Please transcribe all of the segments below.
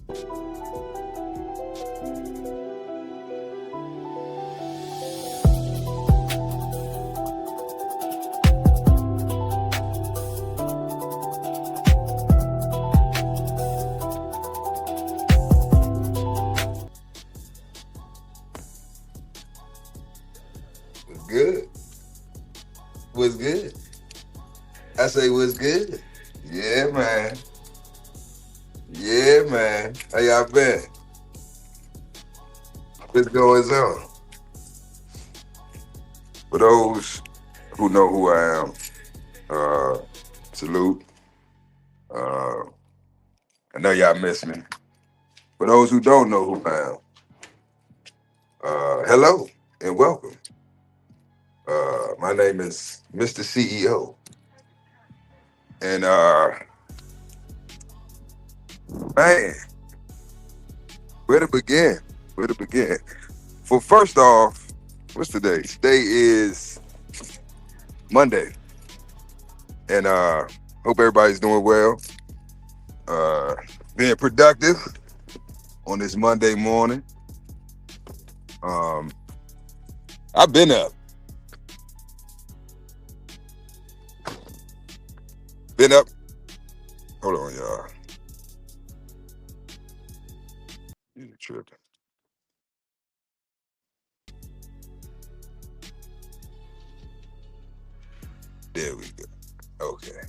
Good. What's good? I say what's good. Yeah, man. Yeah, man. How y'all been? What's going on? For those who know who I am, salute. Uh, I know y'all miss me. For those who don't know who I am, hello and welcome. My name is Mr. CEO. And man, where to begin? Where to begin? For first off, what's today? Today is Monday. And hope everybody's doing well. Being productive on this Monday morning. I've been up. Hold on, y'all. You tripping. There we go. Okay.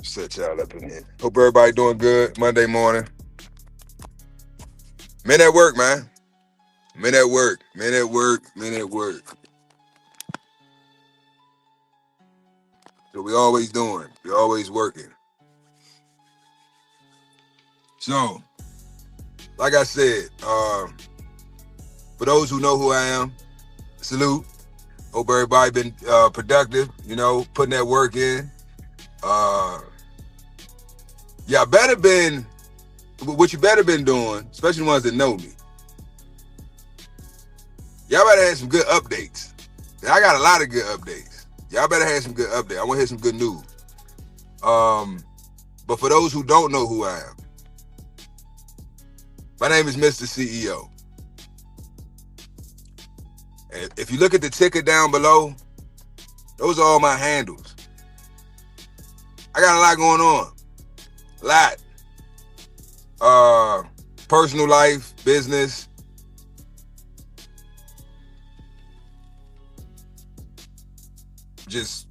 Set y'all up in here. Hope everybody doing good Monday morning. Men at work, man. Men at work. Men at work. Men at work. So we always doing. We always working. So, like I said, for those who know who I am, salute. Hope everybody been productive, putting that work in. What you better been doing, especially the ones that know me. Y'all better have some good updates. I got a lot of good updates. Y'all better have some good updates. I want to hear some good news. But for those who don't know who I am, my name is Mr. CEO. And if you look at the ticker down below, those are all my handles. I got a lot going on. A lot. Personal life, business. Just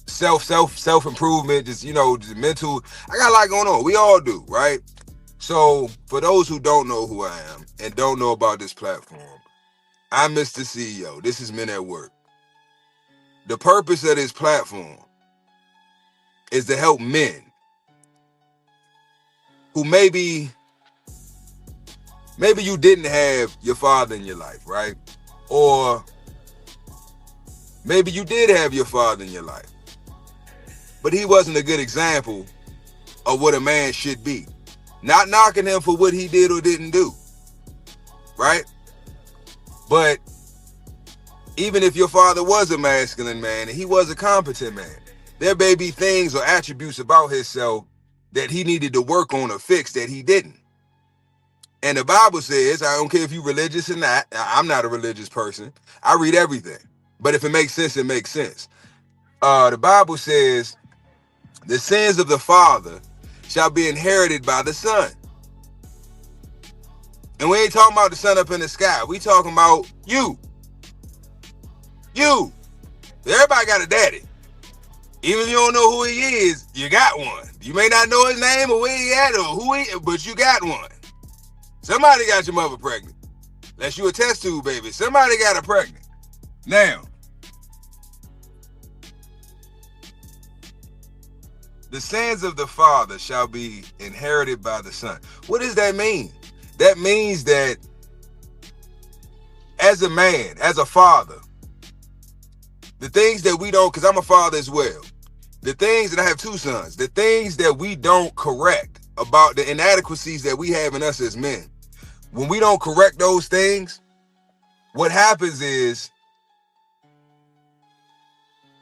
self-improvement, just mental. I got a lot going on. We all do, right? So for those who don't know who I am and don't know about this platform, I'm Mr. CEO. This is Men at Work. The purpose of this platform is to help men who maybe you didn't have your father in your life, right? Or maybe you did have your father in your life, but he wasn't a good example of what a man should be. Not knocking him for what he did or didn't do, right? But even if your father was a masculine man and he was a competent man, there may be things or attributes about himself that he needed to work on or fix that he didn't. And the Bible says, I don't care if you're religious or not, I'm not a religious person. I read everything. But if it makes sense, it makes sense. The Bible says, the sins of the father shall be inherited by the son. And we ain't talking about the sun up in the sky. We talking about you. You. Everybody got a daddy. Even if you don't know who he is, you got one. You may not know his name or where he at or who he is, but you got one. Somebody got your mother pregnant. Unless you a test tube baby. Somebody got her pregnant. Now, the sins of the father shall be inherited by the son. What does that mean? That means that as a man, as a father, the things that we don't, because I'm a father as well, the things, and I have two sons, the things that we don't correct about the inadequacies that we have in us as men, when we don't correct those things, what happens is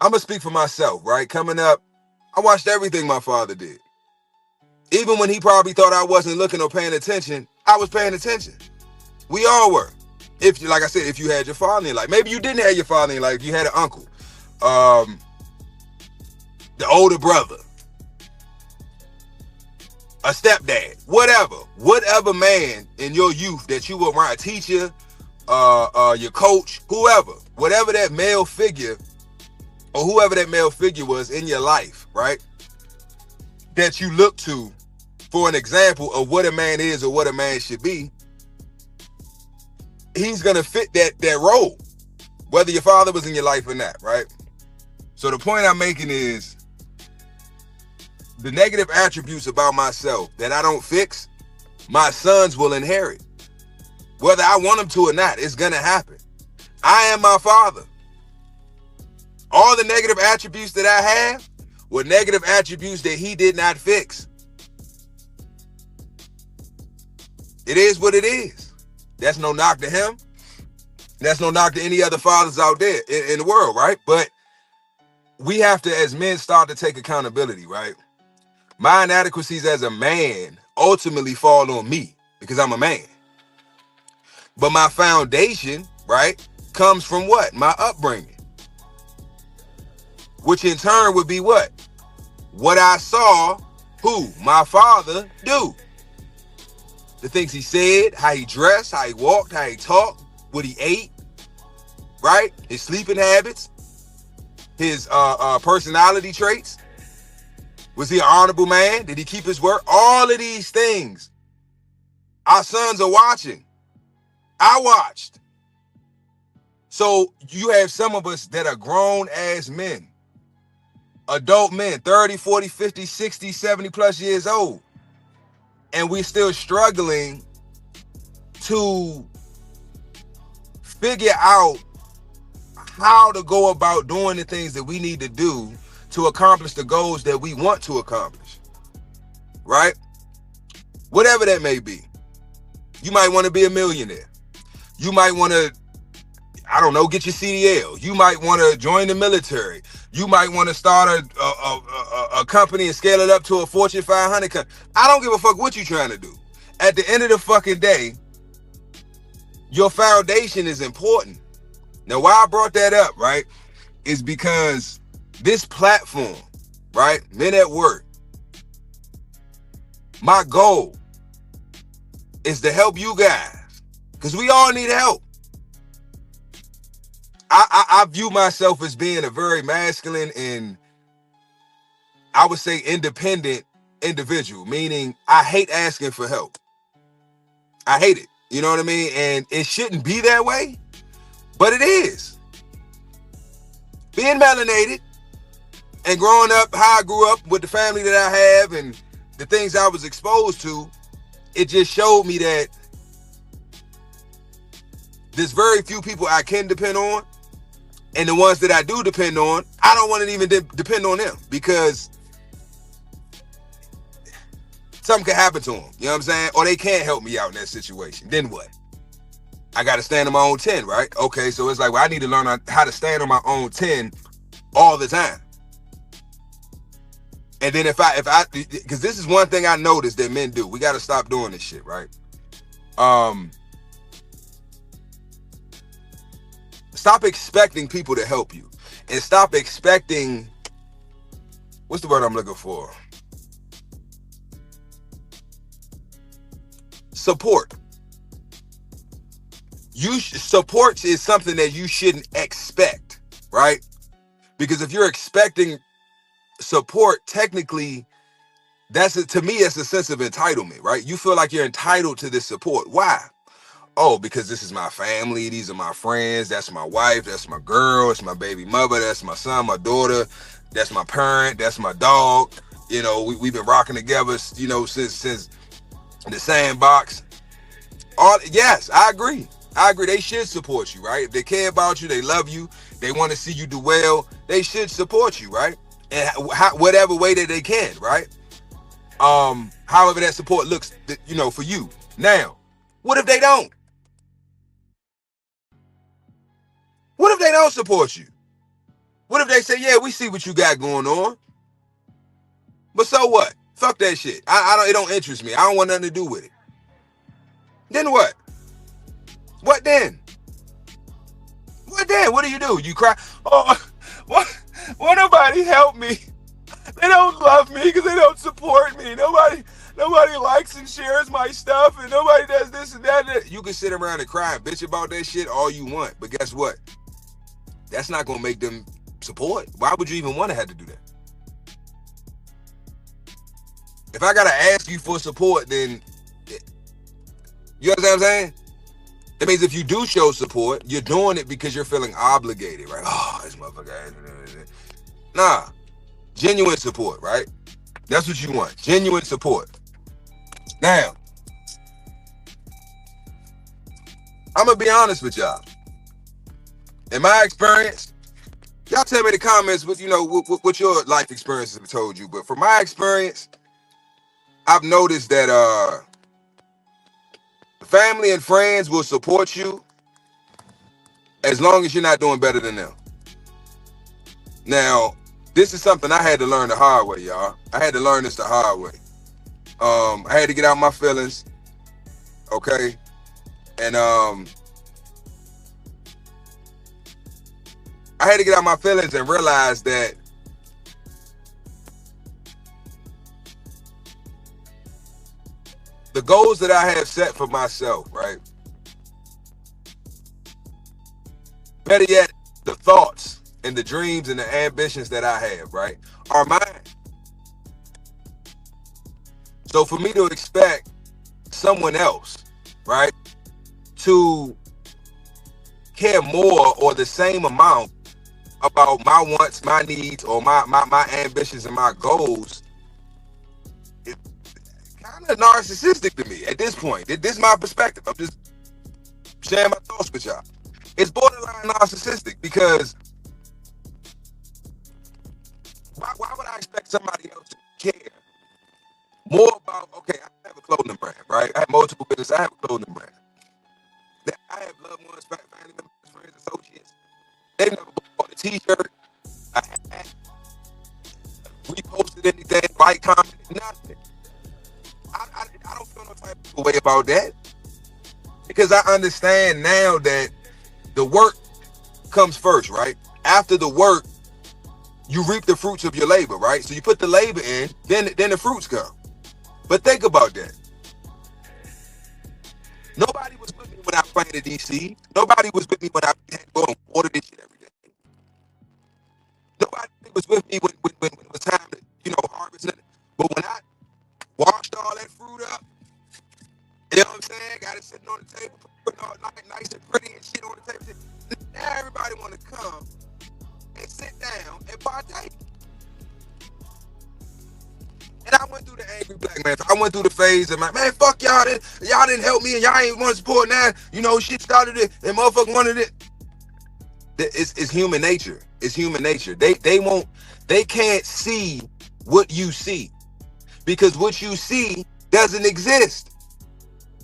I'm gonna speak for myself, right? Coming up, I watched everything my father did. Even when he probably thought I wasn't looking or paying attention, I was paying attention. We all were. If, like I said, if you had your father in your life, maybe you didn't have your father in your life, you had an uncle, the older brother, a stepdad, whatever man in your youth that you were around, a teacher, your coach, whoever, whatever that male figure or whoever that male figure was in your life, right? That you look to for an example of what a man is or what a man should be. He's gonna fit that role, whether your father was in your life or not, right? So the point I'm making is the negative attributes about myself that I don't fix, my sons will inherit. Whether I want them to or not, it's gonna happen. I am my father. All the negative attributes that I have were negative attributes that he did not fix. It is what it is. That's no knock to him. That's no knock to any other fathers out there in the world, right? But we have to, as men, start to take accountability, right? My inadequacies as a man ultimately fall on me because I'm a man. But my foundation, right, comes from what? My upbringing. Which in turn would be what? What I saw who? My father do. The things he said, how he dressed, how he walked, how he talked, what he ate, right? His sleeping habits, his personality traits. Was he an honorable man? Did he keep his word? All of these things. Our sons are watching. I watched. So you have some of us that are grown as men. Adult men, 30, 40, 50, 60, 70 plus years old. And we're still struggling to figure out how to go about doing the things that we need to do to accomplish the goals that we want to accomplish, right? Whatever that may be. You might want to be a millionaire. You might want to, I don't know, get your CDL. You might want to join the military. You might want to start a company and scale it up to a Fortune 500 company. I don't give a fuck what you're trying to do. At the end of the fucking day, your foundation is important. Now, why I brought that up, right, is because this platform, right, Men at Work, my goal is to help you guys because we all need help. I view myself as being a very masculine and I would say independent individual, meaning I hate asking for help. I hate it. You know what I mean? And it shouldn't be that way, but it is. Being melanated and growing up how I grew up with the family that I have and the things I was exposed to, it just showed me that there's very few people I can depend on. And the ones that I do depend on, I don't want to even depend on them because something could happen to them. You know what I'm saying? Or they can't help me out in that situation. Then what? I got to stand on my own 10, right? Okay, so it's like, well, I need to learn how to stand on my own 10 all the time. And then if I, because this is one thing I noticed that men do. We got to stop doing this shit, right? Stop expecting people to help you and stop expecting, what's the word I'm looking for? Support. Support is something that you shouldn't expect, right? Because if you're expecting support, technically, to me, that's a sense of entitlement, right? You feel like you're entitled to this support. Why? Oh, because this is my family. These are my friends. That's my wife. That's my girl. It's my baby mother. That's my son, my daughter. That's my parent. That's my dog. You know, we've been rocking together, you know, since the sandbox. Yes, I agree. They should support you, right? If they care about you, they love you, they want to see you do well, they should support you, right? And whatever way that they can, right? However that support looks, you know, for you. Now, what if they don't? What if they don't support you? What if they say, yeah, we see what you got going on, but so what? Fuck that shit. I don't. It don't interest me. I don't want nothing to do with it. Then what? What then? What then? What do? You cry? Oh, what? Why nobody help me? They don't love me because they don't support me. Nobody likes and shares my stuff, and nobody does this and that. You can sit around and cry and bitch about that shit all you want, but guess what? That's not gonna make them support. Why would you even want to have to do that? If I gotta ask you for support, then you understand what I'm saying? That means if you do show support, you're doing it because you're feeling obligated, right? Oh, this motherfucker. Nah, genuine support, right? That's what you want, genuine support. Now, I'm gonna be honest with y'all. In my experience, y'all tell me in the comments what what your life experiences have told you. But from my experience, I've noticed that family and friends will support you as long as you're not doing better than them. Now, this is something I had to learn the hard way, y'all. I had to learn this the hard way. I had to get out my feelings, okay? And I had to get out my feelings and realize that the goals that I have set for myself, right? Better yet, the thoughts and the dreams and the ambitions that I have, right, are mine. So for me to expect someone else, right, to care more or the same amount about my wants, my needs, or my ambitions and my goals, it's kind of narcissistic to me at this point. This is my perspective. I'm just sharing my thoughts with y'all. It's borderline narcissistic because why would I expect somebody else to care more about, okay, I have a clothing brand, right? I have multiple businesses. I have a clothing brand. I have loved ones, family members, friends, associates. They never bought a t-shirt, a hat, reposted anything, like, commented, nothing. I don't feel no type of way about that because I understand now that the work comes first, right? After the work, you reap the fruits of your labor, right? So you put the labor in, then the fruits come. But think about that. Nobody was with me when I planted DC. Nobody was with me when I had to go and water this shit every day. Nobody was with me when it was time to, harvest it. But when I washed all that fruit up, you know what I'm saying? Got it sitting on the table, putting all nice and pretty and shit on the table. Now everybody want to come and sit down and partake. And I went through the angry black man. I went through the phase of man, fuck y'all. Y'all didn't help me and y'all ain't want to support now. Shit started it and motherfucker wanted it. It's human nature. It's human nature. They can't see what you see because what you see doesn't exist.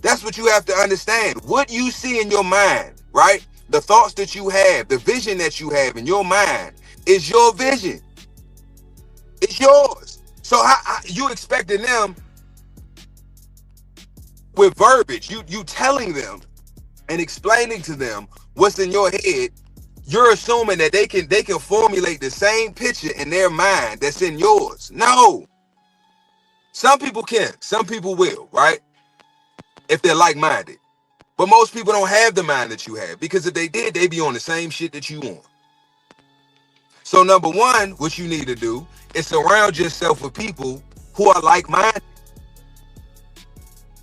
That's what you have to understand. What you see in your mind, right? The thoughts that you have, the vision that you have in your mind is your vision. It's yours. So how you expecting them with verbiage, you telling them and explaining to them what's in your head, you're assuming that they can formulate the same picture in their mind that's in yours. No. Some people can, some people will, right? If they're like-minded. But most people don't have the mind that you have because if they did, they'd be on the same shit that you want. So number one, what you need to do is surround yourself with people who are like-minded.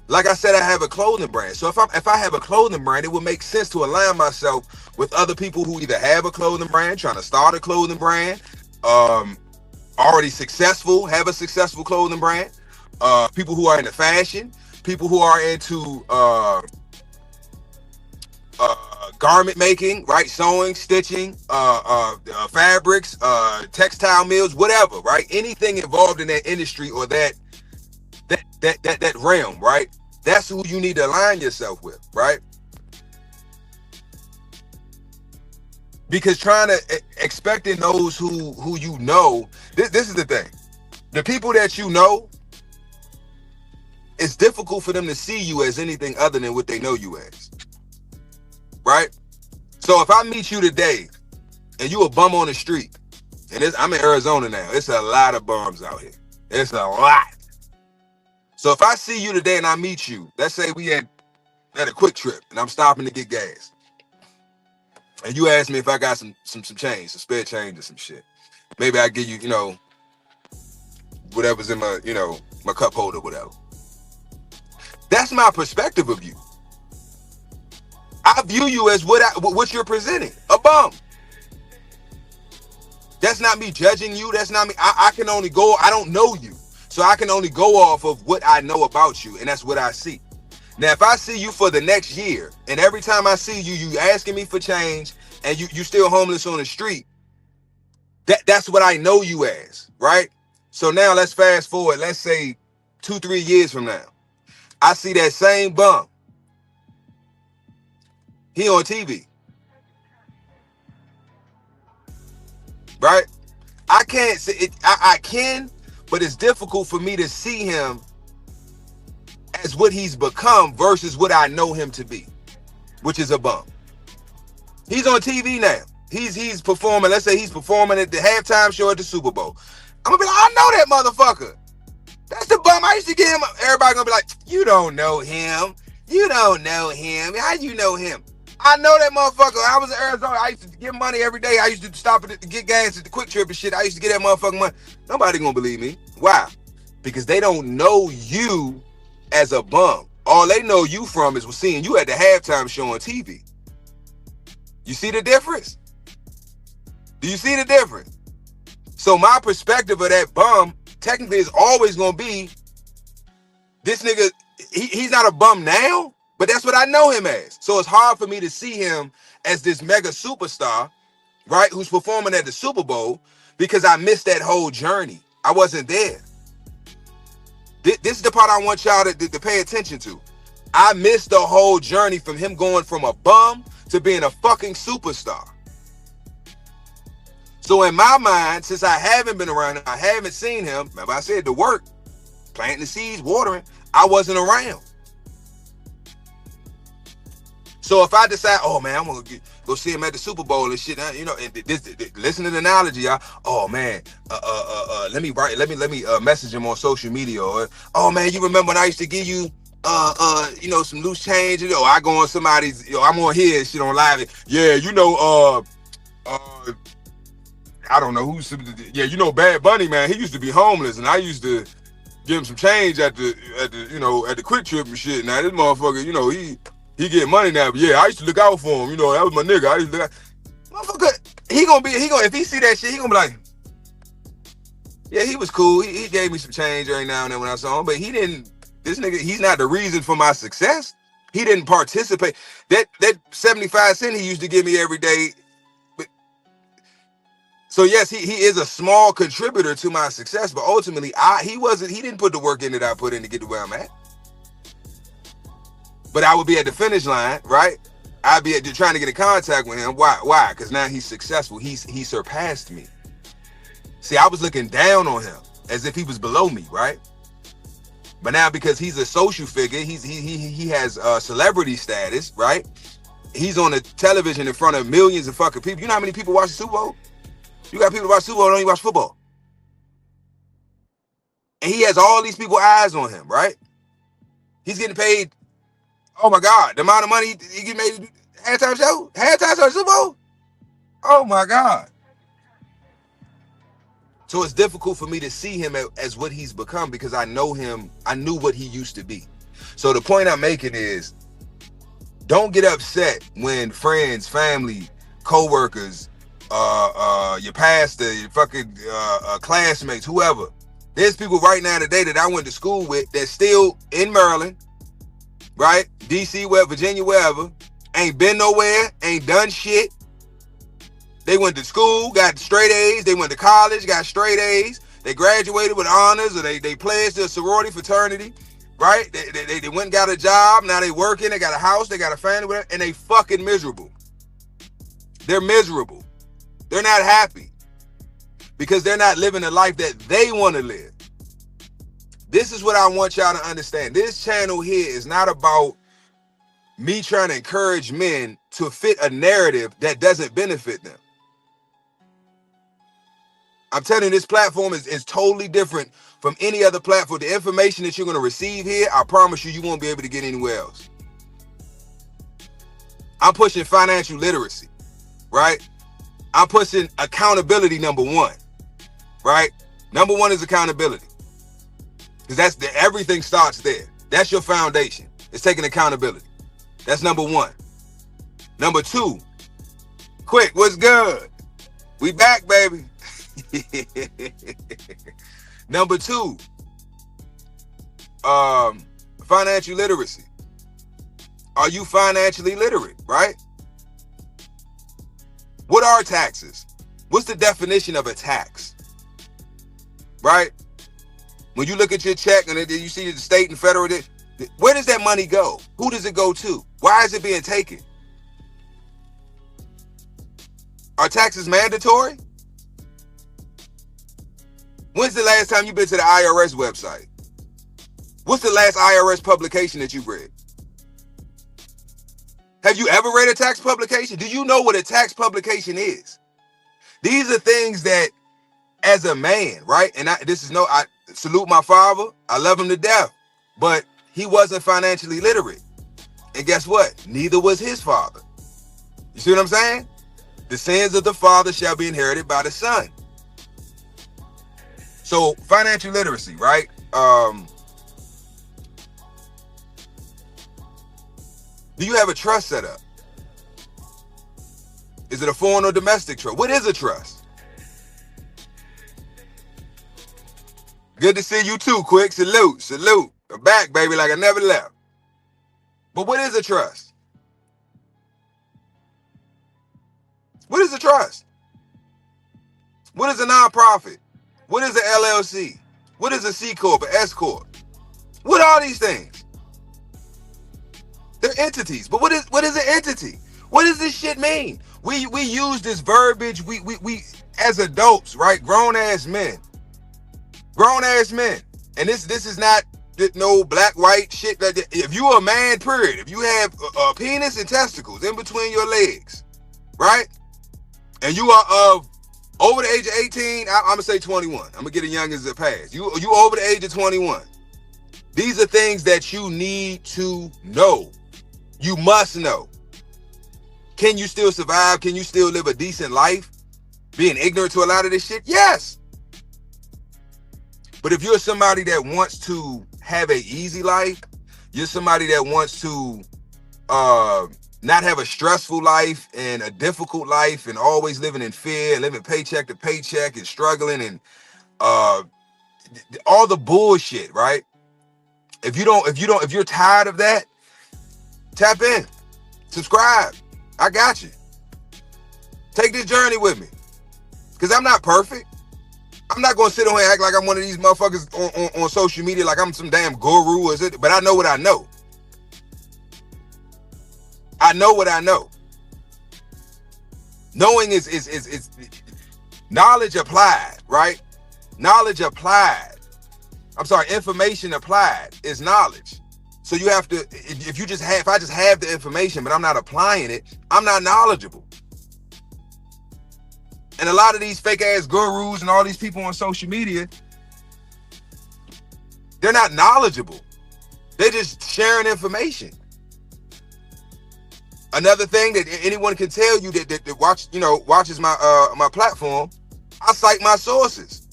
Like I said, I have a clothing brand. So if I have a clothing brand, it would make sense to align myself with other people who either have a clothing brand, trying to start a clothing brand, already successful, have a successful clothing brand, people who are into fashion, people who are into garment making, right? Sewing, stitching, fabrics, textile mills, whatever, right? Anything involved in that industry or that realm, right? That's who you need to align yourself with, right? Because trying to expecting those who you know, this is the thing. The people that you know, it's difficult for them to see you as anything other than what they know you as. Right? So if I meet you today and you a bum on the street, and I'm in Arizona now, it's a lot of bums out here. It's a lot. So if I see you today and I meet you, let's say we at a quick trip and I'm stopping to get gas. And you ask me if I got some change, some spare change or some shit. Maybe I give you, whatever's in my, my cup holder, whatever. That's my perspective of you. I view you as what you're presenting, a bum. That's not me judging you. That's not me. I can only go, I don't know you. So I can only go off of what I know about you, and that's what I see. Now, if I see you for the next year, and every time I see you, you asking me for change, and you still homeless on the street, that's what I know you as, right? So now let's fast forward, let's say 2-3 years from now. I see that same bum. He on TV. Right? I can't say it, I can, but it's difficult for me to see him as what he's become versus what I know him to be, which is a bum. He's on TV now. He's performing. Let's say he's performing at the halftime show at the Super Bowl. I'm gonna be like, I know that motherfucker. That's the bum I used to get him. Everybody gonna be like, you don't know him. You don't know him. How you know him? I know that motherfucker. I was in Arizona. I used to get money every day. I used to stop at to get gas at the Quick Trip and shit. I used to get that motherfucking money. Nobody gonna believe me. Why? Because they don't know you as a bum. All they know you from is seeing you at the halftime show on TV. You see the difference? Do you see the difference? So my perspective of that bum technically is always gonna be this nigga. He's not a bum now, but that's what I know him as. So it's hard for me to see him as this mega superstar, right? Who's performing at the Super Bowl, because I missed that whole journey. I wasn't there. This is the part I want y'all to pay attention to. I missed the whole journey from him going from a bum to being a fucking superstar. So in my mind, since I haven't been around him, I haven't seen him, remember I said the work, planting the seeds, watering, I wasn't around. So if I decide, oh man, I'm gonna go see him at the Super Bowl and shit, and listen to the analogy, y'all. Oh man, let me message him on social media. Or, oh man, you remember when I used to give you, some loose change? I go on somebody's, I'm on his shit on live. Yeah, I don't know who's, Bad Bunny, man. He used to be homeless, and I used to give him some change at the Quick Trip and shit. Now this motherfucker, he get money now, but yeah, I used to look out for him. That was my nigga. I used to look out. Motherfucker, if he see that shit, he gonna be like, yeah, he was cool. He gave me some change every now and then when I saw him, but this nigga, he's not the reason for my success. He didn't participate. That 75 cents he used to give me every day. So yes, he is a small contributor to my success, but ultimately he didn't put the work in that I put in to get to where I'm at. But I would be at the finish line, right? I'd be trying to get in contact with him. Why? Because now he's successful. He surpassed me. See, I was looking down on him as if he was below me, right? But now because he's a social figure, he has celebrity status, right? He's on the television in front of millions of fucking people. You know how many people watch the Super Bowl? You got people that watch Super Bowl don't even watch football. And he has all these people's eyes on him, right? He's getting paid. Oh my God, the amount of money he get made halftime show Super Bowl. Oh my God. So it's difficult for me to see him as what he's become because I know him. I knew what he used to be. So the point I'm making is, don't get upset when friends, family, co-workers, your pastor, your fucking classmates, whoever. There's people right now today that I went to school with that's still in Maryland, right? DC, Virginia, wherever. Ain't been nowhere, ain't done shit. They went to school, got straight A's. They went to college, got straight A's. They graduated with honors, or they pledged to a sorority fraternity, right? They went and got a job. Now they working, they got a house, they got a family, and they fucking miserable. They're miserable. They're not happy because they're not living the life that they want to live. This is what I want y'all to understand. This channel here is not about me trying to encourage men to fit a narrative that doesn't benefit them. I'm telling you, this platform is totally different from any other platform. The information that you're going to receive here, I promise you, you won't be able to get anywhere else. I'm pushing financial literacy, right? I'm pushing accountability, number one, right? Number one is accountability. Because everything starts there. That's your foundation. It's taking accountability. That's number one. Number two, quick, what's good? We back, baby. Number two, financial literacy. Are you financially literate, right? What are taxes? What's the definition of a tax? Right? When you look at your check and you see the state and federal, where does that money go? Who does it go to? Why is it being taken? Are taxes mandatory? When's the last time you've been to the IRS website? What's the last IRS publication that you read? Have you ever read a tax publication? Do you know what a tax publication is? These are things that, as a man, right? And I salute my father. I love him to death. But he wasn't financially literate. And guess what? Neither was his father. You see what I'm saying? The sins of the father shall be inherited by the son. So financial literacy, right? Do you have a trust set up? Is it a foreign or domestic trust? What is a trust? Good to see you too, Quick. Salute, salute. I'm back, baby, like I never left. But what is a trust? What is a trust? What is a nonprofit? What is an LLC? What is a C Corp, an S Corp? What are these things? They're entities. But what is an entity? What does this shit mean? We use this verbiage, we as adults, right? Grown ass men. And this is not no black, white shit. If you are a man, period, if you have a penis and testicles in between your legs, right? And you are of over the age of 18, I'm gonna say 21. I'm gonna get it young as it pass. You over the age of 21. These are things that you need to know. You must know. Can you still survive? Can you still live a decent life? Being ignorant to a lot of this shit? Yes. But if you're somebody that wants to have an easy life, you're somebody that wants to not have a stressful life and a difficult life and always living in fear, living paycheck to paycheck and struggling and all the bullshit, right? If you're tired of that, tap in, subscribe. I got you. Take this journey with me. Because I'm not perfect. I'm not going to sit on here and act like I'm one of these motherfuckers on social media like I'm some damn guru, but I know what I know. I know what I know. Knowing is knowledge applied, right? Knowledge applied. Information applied is knowledge. So you have to, if I just have the information, but I'm not applying it, I'm not knowledgeable. And a lot of these fake ass gurus and all these people on social media, they're not knowledgeable. They're just sharing information. Another thing that anyone can tell you that watches my platform, I cite my sources.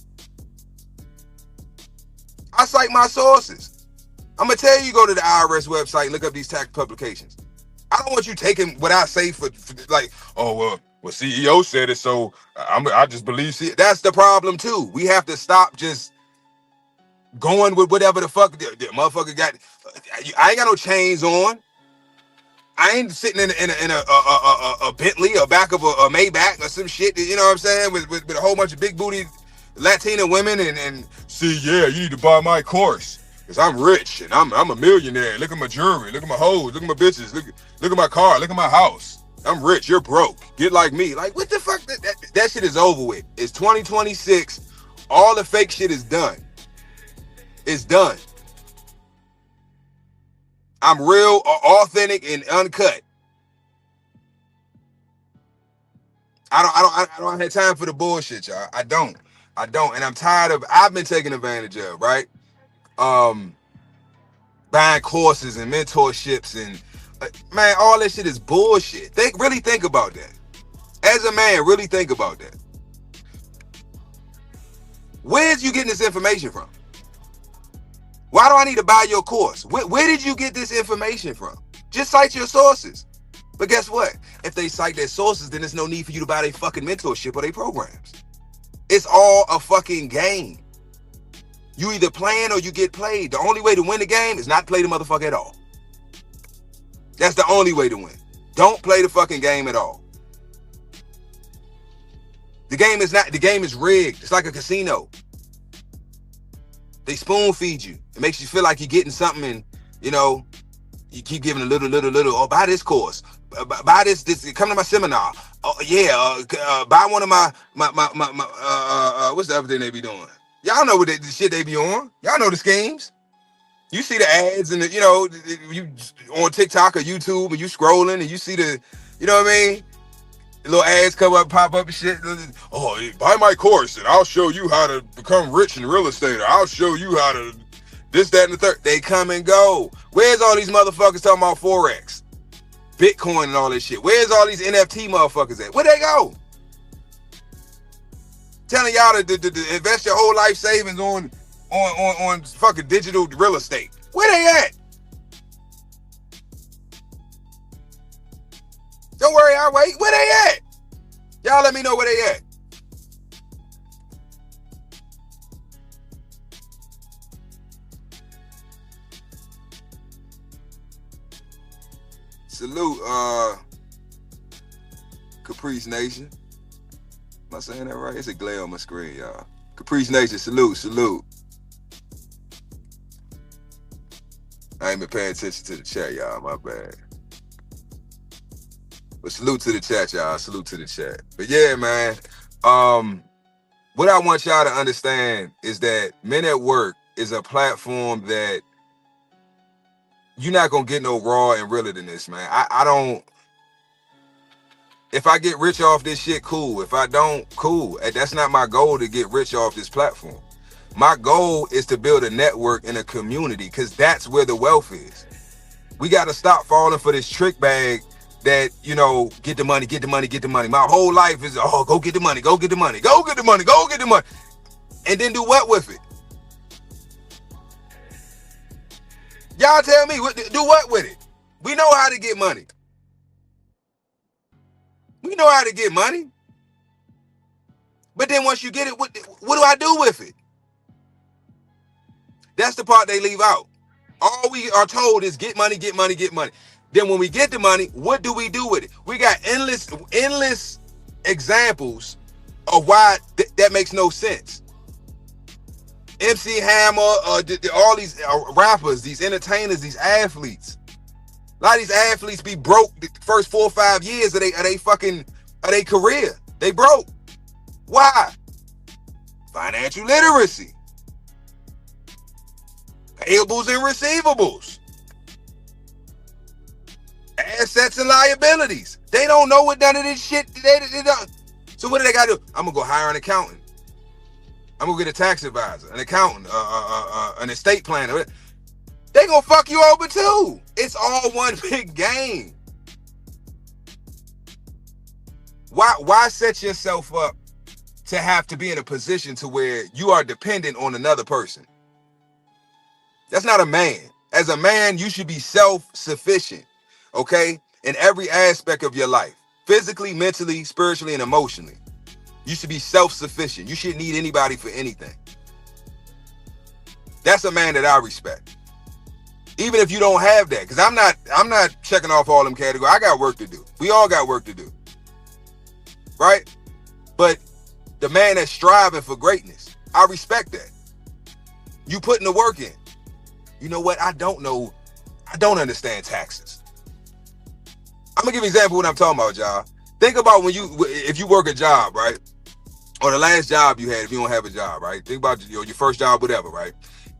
I'm gonna tell you, go to the IRS website and look up these tax publications. I don't want you taking what I say for like, oh well CEO said it, so I just believe it. That's the problem too. We have to stop just going with whatever the fuck the motherfucker got. I ain't got no chains on. I ain't sitting in a Bentley or back of a Maybach or some shit. You know what I'm saying? With a whole bunch of big booty Latina women and see, yeah, you need to buy my course because I'm rich and I'm a millionaire. Look at my jewelry. Look at my hoes. Look at my bitches. Look at my car. Look at my house. I'm rich, you're broke. Get like me. Like, what the fuck? That shit is over with. It's 2026. All the fake shit is done. It's done. I'm real, authentic, and uncut. I don't have time for the bullshit, y'all. I don't. And I'm tired of, I've been taken advantage of, right? Buying courses and mentorships and, man, all that shit is bullshit. Really think about that. As a man, really think about that. Where's you getting this information from? Why do I need to buy your course? Where did you get this information from? Just cite your sources. But guess what? If they cite their sources, then there's no need for you to buy their fucking mentorship or their programs. It's all a fucking game. You either playing or you get played. The only way to win the game is not play the motherfucker at all. That's the only way to win. Don't play the fucking game at all. The game is rigged. It's like a casino. They spoon feed you. It makes you feel like you're getting something, and you keep giving a little. Oh, buy this course. Buy this. Come to my seminar. Oh yeah. Buy one of my what's the other thing they be doing? Y'all know what the shit they be on. Y'all know the schemes. You see the ads and you on TikTok or YouTube and you scrolling and you see the, you know what I mean? The little ads come up, pop up and shit. Oh, buy my course and I'll show you how to become rich in real estate. Or I'll show you how to this, that, and the third. They come and go. Where's all these motherfuckers talking about Forex, Bitcoin and all this shit? Where's all these NFT motherfuckers at? Where they go? Telling y'all to invest your whole life savings on fucking digital real estate. Where they at? Don't worry, I'll wait. Where they at? Y'all let me know where they at. Salute, Caprice Nation. Am I saying that right? It's a glare on my screen, y'all. Caprice Nation, salute. I ain't been paying attention to the chat, y'all. My bad. But salute to the chat, y'all. Salute to the chat. But yeah, man. What I want y'all to understand is that Men at Work is a platform that you're not gonna get no raw and realer than this, man. I don't. If I get rich off this shit, cool. If I don't, cool. That's not my goal to get rich off this platform. My goal is to build a network and a community, because that's where the wealth is. We got to stop falling for this trick bag that, get the money. My whole life is, go get the money. And then do what with it? Y'all tell me, do what with it? We know how to get money. We know how to get money. But then once you get it, what do I do with it? That's the part they leave out. All we are told is get money. Then when we get the money, what do we do with it? We got endless examples of why that makes no sense. MC Hammer, all these rappers, these entertainers, these athletes. A lot of these athletes be broke the first 4 or 5 years of their career. They broke. Why? Financial literacy. Payables and receivables. Assets and liabilities. They don't know what none of this shit. They don't. So what do they got to do? I'm going to go hire an accountant. I'm going to get a tax advisor, an accountant, an estate planner. They going to fuck you over too. It's all one big game. Why set yourself up to have to be in a position to where you are dependent on another person? That's not a man. As a man, you should be self-sufficient, okay? In every aspect of your life. Physically, mentally, spiritually, and emotionally. You should be self-sufficient. You shouldn't need anybody for anything. That's a man that I respect. Even if you don't have that, because I'm not checking off all them categories. I got work to do. We all got work to do. Right? But the man that's striving for greatness, I respect that. You putting the work in. You know what? I don't understand taxes. gonna give you an example of what I'm talking about, y'all. Think about if you work a job, right? Or the last job you had, if you don't have a job, right? Think about your first job, whatever, right?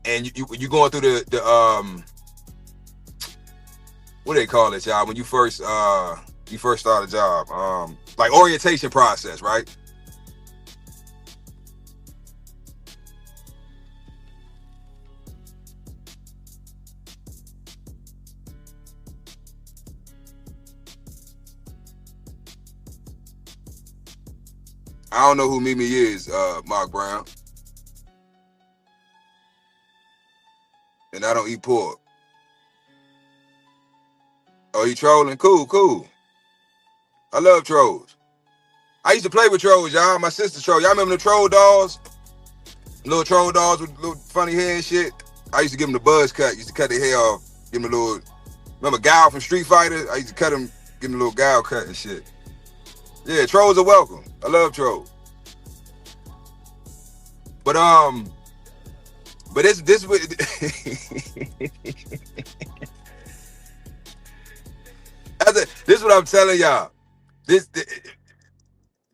And you going through the what do they call it, y'all? When you first start a job, like orientation process, right? I don't know who Mimi is, Mark Brown. And I don't eat pork. Oh, you trolling? Cool. I love trolls. I used to play with trolls, y'all. My sister troll. Y'all remember the troll dolls? Little troll dolls with little funny hair and shit. I used to give them the buzz cut. Used to cut their hair off. Give them a little. Remember Gal from Street Fighter? I used to cut them, give them a little Gal cut and shit. Yeah, trolls are welcome. I love trolls. But this this is what I'm telling y'all.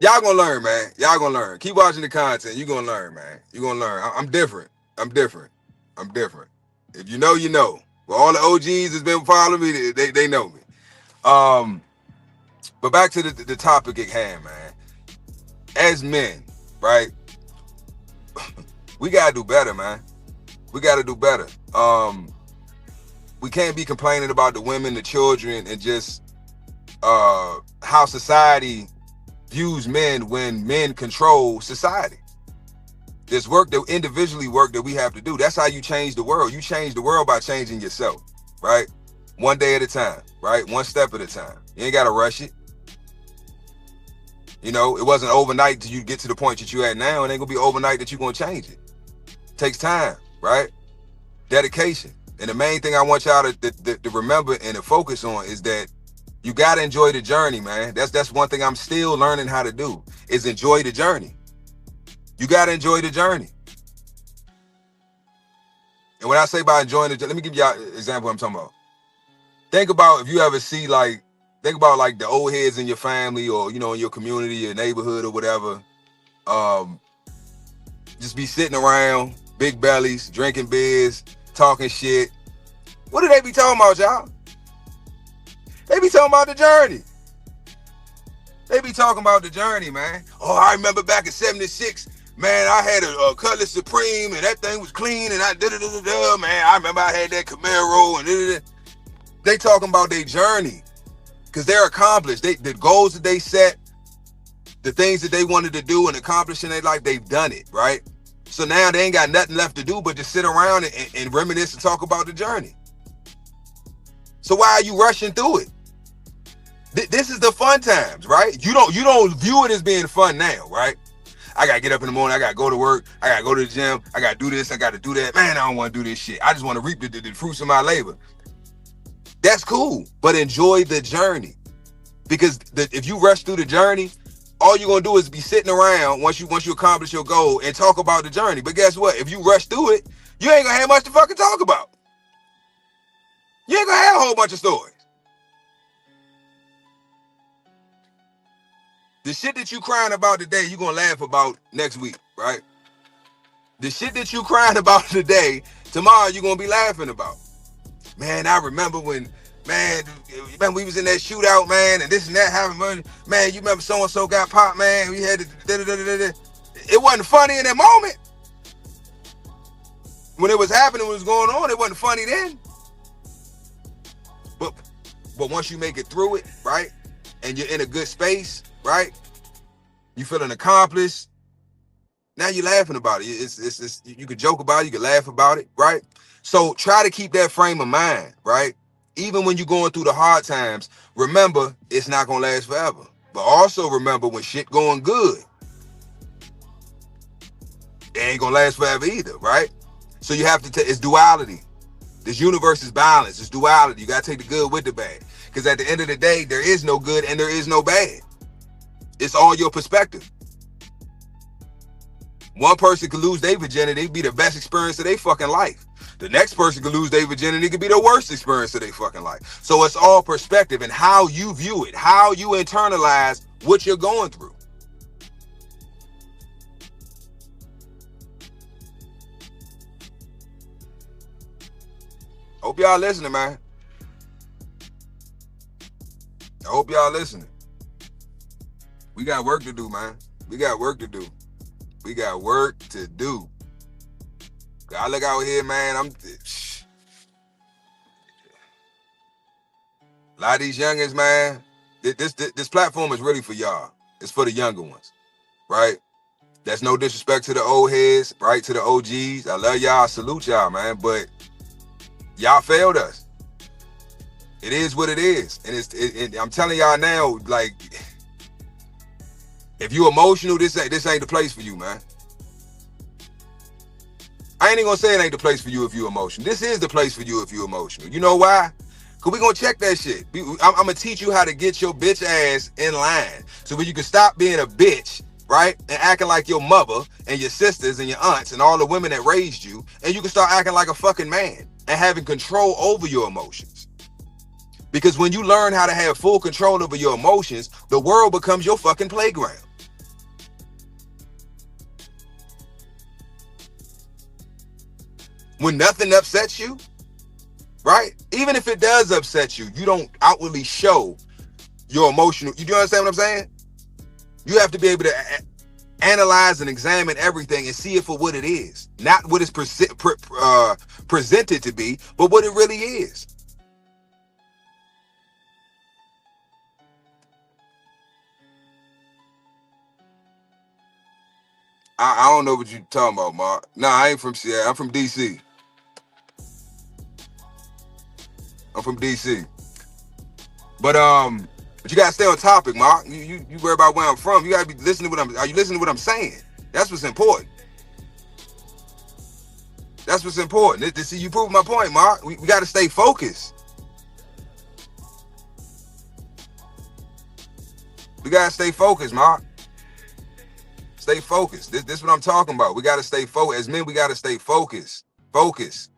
Y'all gonna learn, man. Y'all gonna learn. Keep watching the content. You gonna learn, man. You gonna learn. I'm different. I'm different. If you know, you know. Well, all the OGs that's been following me, they know me. But back to the topic at hand, man. As men, right? We gotta do better, man. We gotta do better. We can't be complaining about the women, the children, and just how society views men when men control society. There's individually work that we have to do. That's how you change the world. You change the world by changing yourself, right? One day at a time, right? One step at a time. You ain't gotta rush it. You know, it wasn't overnight till you get to the point that you at now. It ain't gonna be overnight that you're gonna change it. It takes time, right? Dedication. And the main thing I want y'all to remember and to focus on is that you gotta enjoy the journey, man. That's one thing I'm still learning how to do, is enjoy the journey. You gotta enjoy the journey. And when I say by enjoying the journey, let me give y'all an example I'm talking about. Think about if you ever see think about like the old heads in your family or, you know, in your community, your neighborhood or whatever. Just be sitting around, big bellies, drinking beers, talking shit. What do they be talking about, y'all? They be talking about the journey. They be talking about the journey, man. Oh, I remember back in 76, man, I had a Cutlass Supreme and that thing was clean and I da-da-da-da-da, man. I remember I had that Camaro and da-da-da. They talking about their journey because they're accomplished. The goals that they set, the things that they wanted to do and accomplish in their life, they've done it, right? So now they ain't got nothing left to do but just sit around and reminisce and talk about the journey. So why are you rushing through it? This is the fun times, right? You don't view it as being fun now, right? I gotta get up in the morning, I gotta go to work, I gotta go to the gym, I gotta do this, I gotta do that. Man, I don't want to do this shit. I just want to reap the fruits of my labor. That's cool, but enjoy the journey. Because if you rush through the journey, all you're gonna do is be sitting around once you accomplish your goal and talk about the journey. But guess what? If you rush through it, you ain't gonna have much to fucking talk about. You ain't gonna have a whole bunch of stories. The shit that you crying about today, you're gonna laugh about next week, right? The shit that you crying about today, tomorrow you're gonna be laughing about. Man, I remember when, man, we was in that shootout, man, and this and that happened. Man, you remember so-and-so got popped, man. We had to, it wasn't funny in that moment. When it was happening, what was going on, it wasn't funny then. But once you make it through it, right, and you're in a good space, right, you feeling accomplished. Now you're laughing about it. It's you can joke about it, you can laugh about it, right? So try to keep that frame of mind, right? Even when you're going through the hard times, remember it's not gonna last forever. But also remember when shit going good, it ain't gonna last forever either, right? So you have to it's duality. This universe is balance. It's duality. You gotta take the good with the bad. Because at the end of the day, there is no good and there is no bad. It's all your perspective. One person could lose their virginity, be the best experience of their fucking life. The next person could lose their virginity, could be the worst experience of their fucking life. So it's all perspective and how you view it, how you internalize what you're going through. Hope y'all listening, man. I hope y'all listening. We got work to do, man. We got work to do. We got work to do. I look out here, man. A lot of these youngins, man. This platform is really for y'all. It's for the younger ones, right? That's no disrespect to the old heads, right? To the OGs. I love y'all. I salute y'all, man. But y'all failed us. It is what it is, and I'm telling y'all now, like, if you emotional, this ain't the place for you, man. I ain't even gonna say it ain't the place for you if you emotional. This is the place for you if you emotional. You know why? Cause we gonna check that shit. I'm gonna teach you how to get your bitch ass in line, so when you can stop being a bitch, right, and acting like your mother and your sisters and your aunts and all the women that raised you, and you can start acting like a fucking man and having control over your emotions. Because when you learn how to have full control over your emotions, the world becomes your fucking playground. When nothing upsets you, right? Even if it does upset you, you don't outwardly show your emotional. You do understand what I'm saying? You have to be able to analyze and examine everything and see it for what it is. Not what it's presented to be, but what it really is. I don't know what you're talking about, Mark. Nah, I ain't from Seattle. I'm from DC. I'm from DC. But you gotta stay on topic, Mark. You worry about where I'm from. You gotta be listening to are you listening to what I'm saying? That's what's important. That's what's important. See, you proved my point, Mark. We gotta stay focused. We gotta stay focused, Mark. Stay focused. This is what I'm talking about. We gotta stay focused. As men, we gotta stay focused. Focus.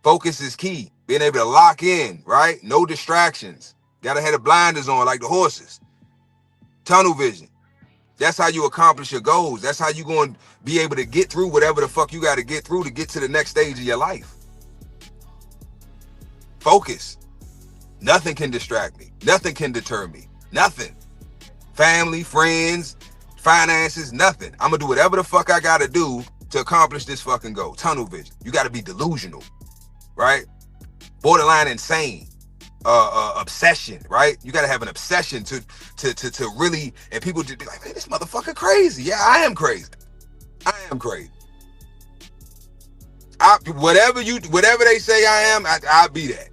Focus is key. Being able to lock in, right? No distractions. Gotta have the blinders on like the horses. Tunnel vision. That's how you accomplish your goals. That's how you going to be able to get through whatever the fuck you got to get through to get to the next stage of your life. Focus. Nothing can distract me. Nothing can deter me. Nothing. Family, friends, finances, nothing. I'm going to do whatever the fuck I got to do to accomplish this fucking goal. Tunnel vision. You got to be delusional, right? Borderline insane. Obsession, right? You got to have an obsession to really, and people just be like, man, this motherfucker crazy. Yeah, I am crazy. I am crazy. Whatever they say I am, I'll be that.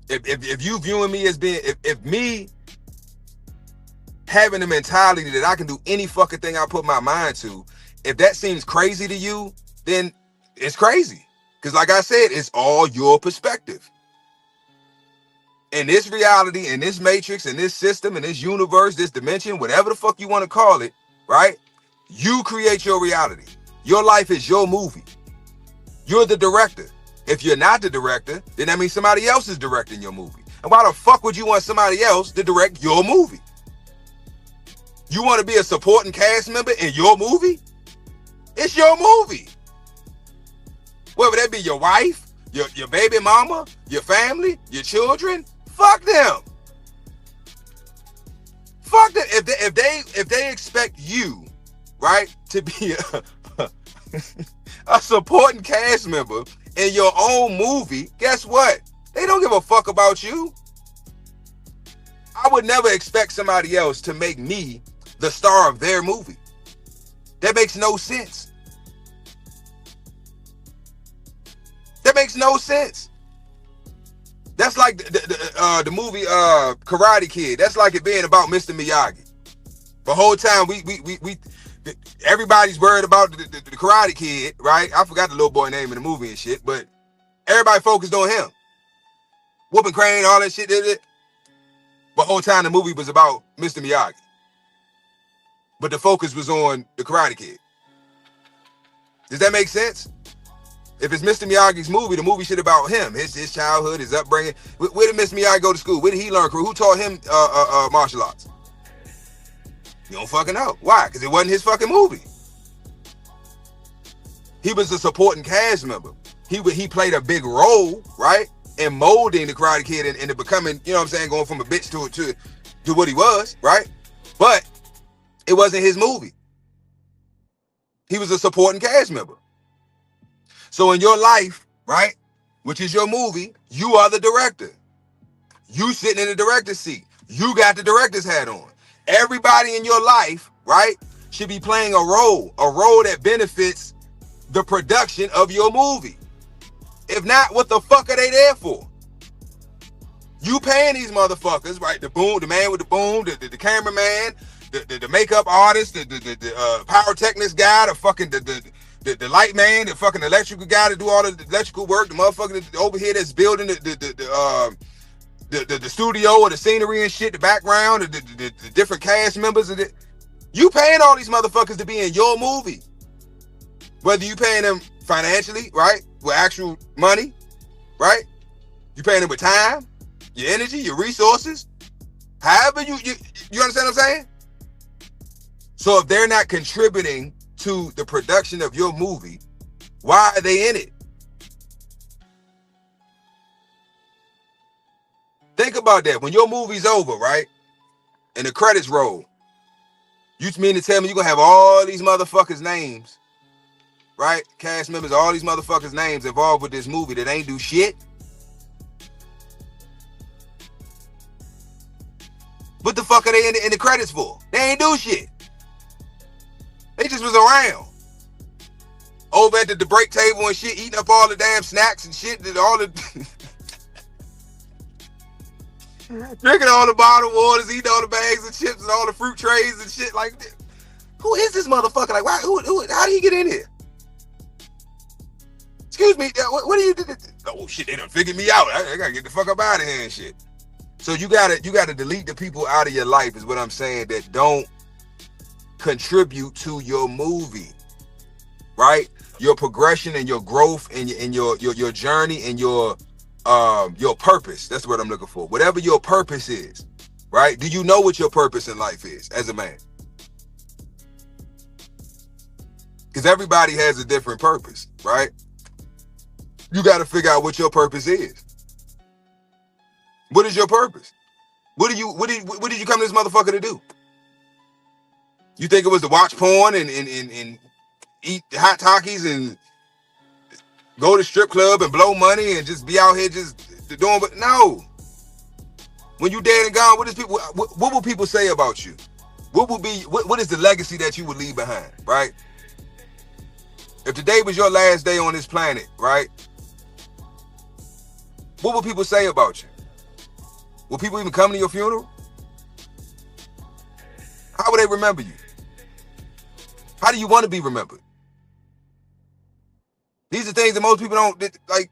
If you viewing me as being, if me having the mentality that I can do any fucking thing I put my mind to, if that seems crazy to you, then it's crazy. Because like I said, it's all your perspective. In this reality, in this matrix, in this system, in this universe, this dimension, whatever the fuck you want to call it, right? You create your reality. Your life is your movie. You're the director. If you're not the director, then that means somebody else is directing your movie. And why the fuck would you want somebody else to direct your movie? You want to be a supporting cast member in your movie? It's your movie. Whether that be your wife, your baby mama, your family, your children, fuck them. Fuck them. If they expect you, right, to be a supporting cast member in your own movie, guess what? They don't give a fuck about you. I would never expect somebody else to make me the star of their movie. That makes no sense. That makes no sense. That's like the movie Karate Kid. That's like it being about Mr. Miyagi. The whole time everybody's worried about the Karate Kid, right? I forgot the little boy name in the movie and shit, but everybody focused on him. Whooping crane, all that shit. But whole time the movie was about Mr. Miyagi. But the focus was on the Karate Kid. Does that make sense? If it's Mr. Miyagi's movie, the movie should about him, his childhood, his upbringing. Where did Mr. Miyagi go to school? Where did he learn? Who taught him martial arts? You don't fucking know. Why? Because it wasn't his fucking movie. He was a supporting cast member. He played a big role, right, in molding the Karate Kid into becoming, you know what I'm saying, going from a bitch to what he was, right? But it wasn't his movie. He was a supporting cast member. So in your life, right, which is your movie, you are the director. You sitting in the director's seat. You got the director's hat on. Everybody in your life, right, should be playing a role that benefits the production of your movie. If not, what the fuck are they there for? You paying these motherfuckers, right? The man with the boom, the cameraman, the makeup artist, the pyrotechnics guy, the light man, the fucking electrical guy to do all the electrical work, the motherfucker over here that's building the studio or the scenery and shit, the background, the different cast members of it. You paying all these motherfuckers to be in your movie. Whether you paying them financially, right, with actual money, right? You paying them with time, your energy, your resources. However you understand what I'm saying? So if they're not contributing to the production of your movie, why are they in it? Think about that. When your movie's over, right, and the credits roll, you mean to tell me you're going to have all these motherfuckers' names, right? Cast members, all these motherfuckers' names involved with this movie that ain't do shit? What the fuck are they in the credits for? They ain't do shit. They just was around. Over at the break table and shit, eating up all the damn snacks and shit, all the drinking all the bottled waters, eating all the bags of chips and all the fruit trays and shit like that. Who is this motherfucker? Like, why? How did he get in here? Excuse me, what do you do? Oh shit, they done figured me out. I gotta get the fuck up out of here and shit. So you gotta delete the people out of your life, is what I'm saying, that don't contribute to your movie, right? Your progression and your growth and your journey and your purpose. That's what I'm looking for. Whatever your purpose is, right? Do you know what your purpose in life is as a man? Because everybody has a different purpose, right? You got to figure out what your purpose is. What is your purpose? What did you come to this motherfucker to do? You think it was to watch porn and eat hot Takis and go to strip club and blow money and just be out here just doing? But no. When you dead and gone, what will people say about you? What is the legacy that you would leave behind, right? If today was your last day on this planet, right? What will people say about you? Will people even come to your funeral? How will they remember you? How do you want to be remembered? These are things that most people don't, like,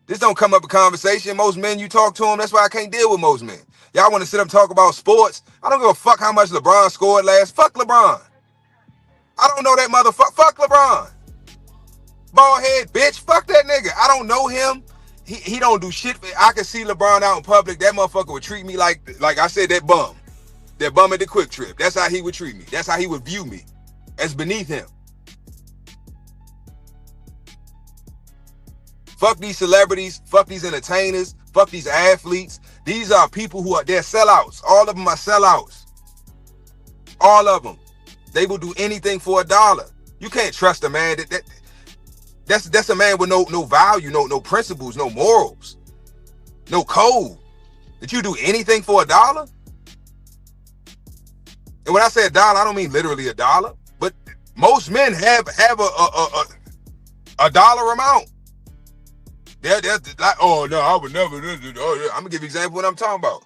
this don't come up in conversation. Most men, you talk to them, that's why I can't deal with most men. Y'all want to sit up and talk about sports. I don't give a fuck how much LeBron scored last. Fuck LeBron. I don't know that motherfucker. Fuck LeBron. Bald head bitch. Fuck that nigga. I don't know him. He don't do shit. I can see LeBron out in public. That motherfucker would treat me like I said, that bum. That bum at the Quick Trip. That's how he would treat me. That's how he would view me. As beneath him. Fuck these celebrities. Fuck these entertainers. Fuck these athletes. These are people they're sellouts. All of them are sellouts. All of them. They will do anything for $1. You can't trust a man. That's a man with no value, no principles, no morals, no code. That you do anything for $1? And when I say $1, I don't mean literally $1, but most men have a dollar amount. They're like, oh no, I would never. I'm gonna give you an example of what I'm talking about.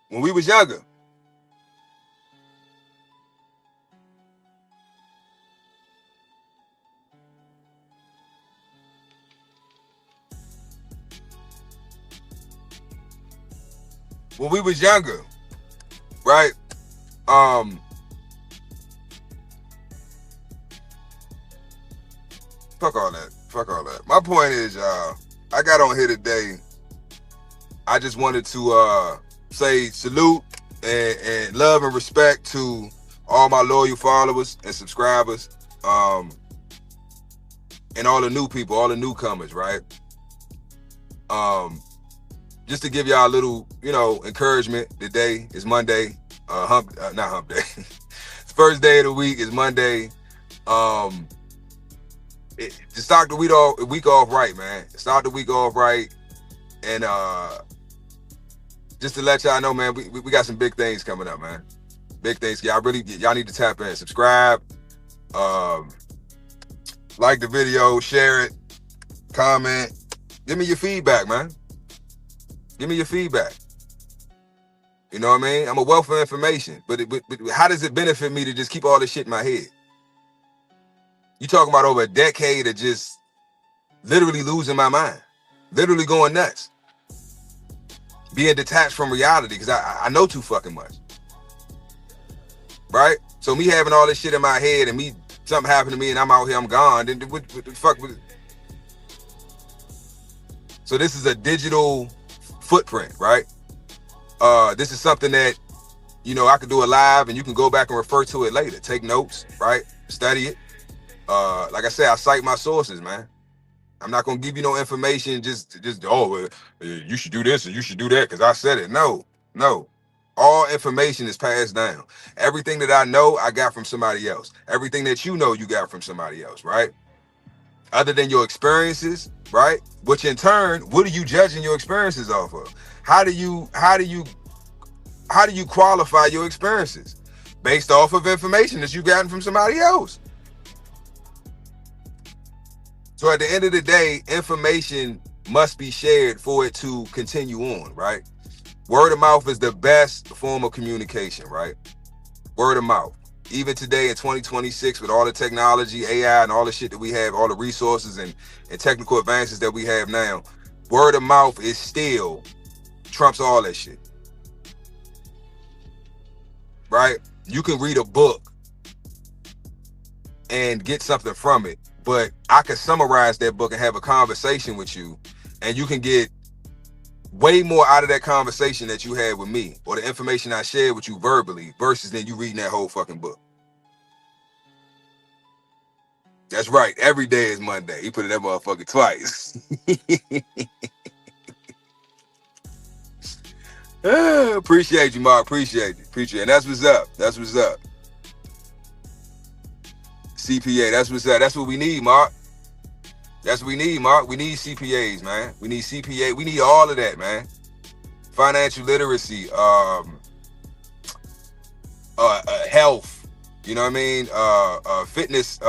When we was younger. when we was younger, right? Fuck all that. Fuck all that. My point is, I got on here today. I just wanted to say salute and love and respect to all my loyal followers and subscribers, and all the new people, all the newcomers, right? Just to give y'all a little, encouragement. Today is Monday, not hump day. First day of the week is Monday. To start the week off right, man. Start the week off right, and just to let y'all know, man, we got some big things coming up, man. Big things. Y'all need to tap in, subscribe, like the video, share it, comment. Give me your feedback, man. Give me your feedback. You know what I mean? I'm a wealth of information, but how does it benefit me to just keep all this shit in my head? You talking about over a decade of just literally losing my mind, literally going nuts, being detached from reality because I know too fucking much, right? So me having all this shit in my head and something happened to me and I'm out here, I'm gone. Then what the fuck was it? So this is a digital footprint, right? This is something that, I could do it live and you can go back and refer to it later. Take notes, right? Study it. Like I said, I cite my sources, man. I'm not gonna give you no information just you should do this or you should do that because I said it. No. All information is passed down. Everything that I know, I got from somebody else. Everything that you know, you got from somebody else, right? Other than your experiences, right? Which in turn, what are you judging your experiences off of? How do you qualify your experiences? Based off of information that you've gotten from somebody else. So at the end of the day, information must be shared for it to continue on, right? Word of mouth is the best form of communication, right? Word of mouth. Even today in 2026, with all the technology, AI, and all the shit that we have, all the resources and technical advances that we have now, word of mouth is still trumps all that shit, right? You can read a book and get something from it, but I could summarize that book and have a conversation with you, and you can get way more out of that conversation that you had with me or the information I shared with you verbally versus then you reading that whole fucking book. That's right. Every day is Monday. He put it that motherfucker twice. Appreciate you, Mark. Appreciate it. And that's what's up. CPA, that's what's up. That's what we need, Mark. That's what we need, Mark. We need CPAs, man. We need CPA. We need all of that, man. Financial literacy, health, you know what I mean? Fitness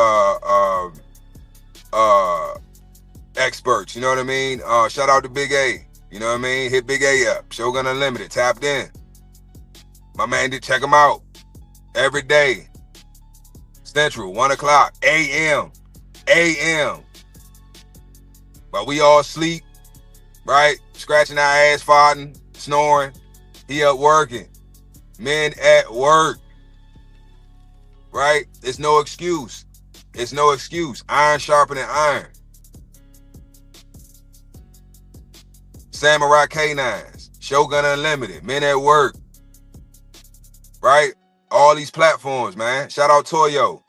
experts, you know what I mean? Shout out to Big A, you know what I mean? Hit Big A up. Shogun Unlimited, tapped in. My man did check him out every day. Central, 1 o'clock, a.m. While we all sleep, right? Scratching our ass, farting, snoring. He up working. Men at work, right? It's no excuse. Iron sharpening iron. Samurai K9s, Shogun Unlimited, Men at Work, right? All these platforms, man. Shout out Toyo,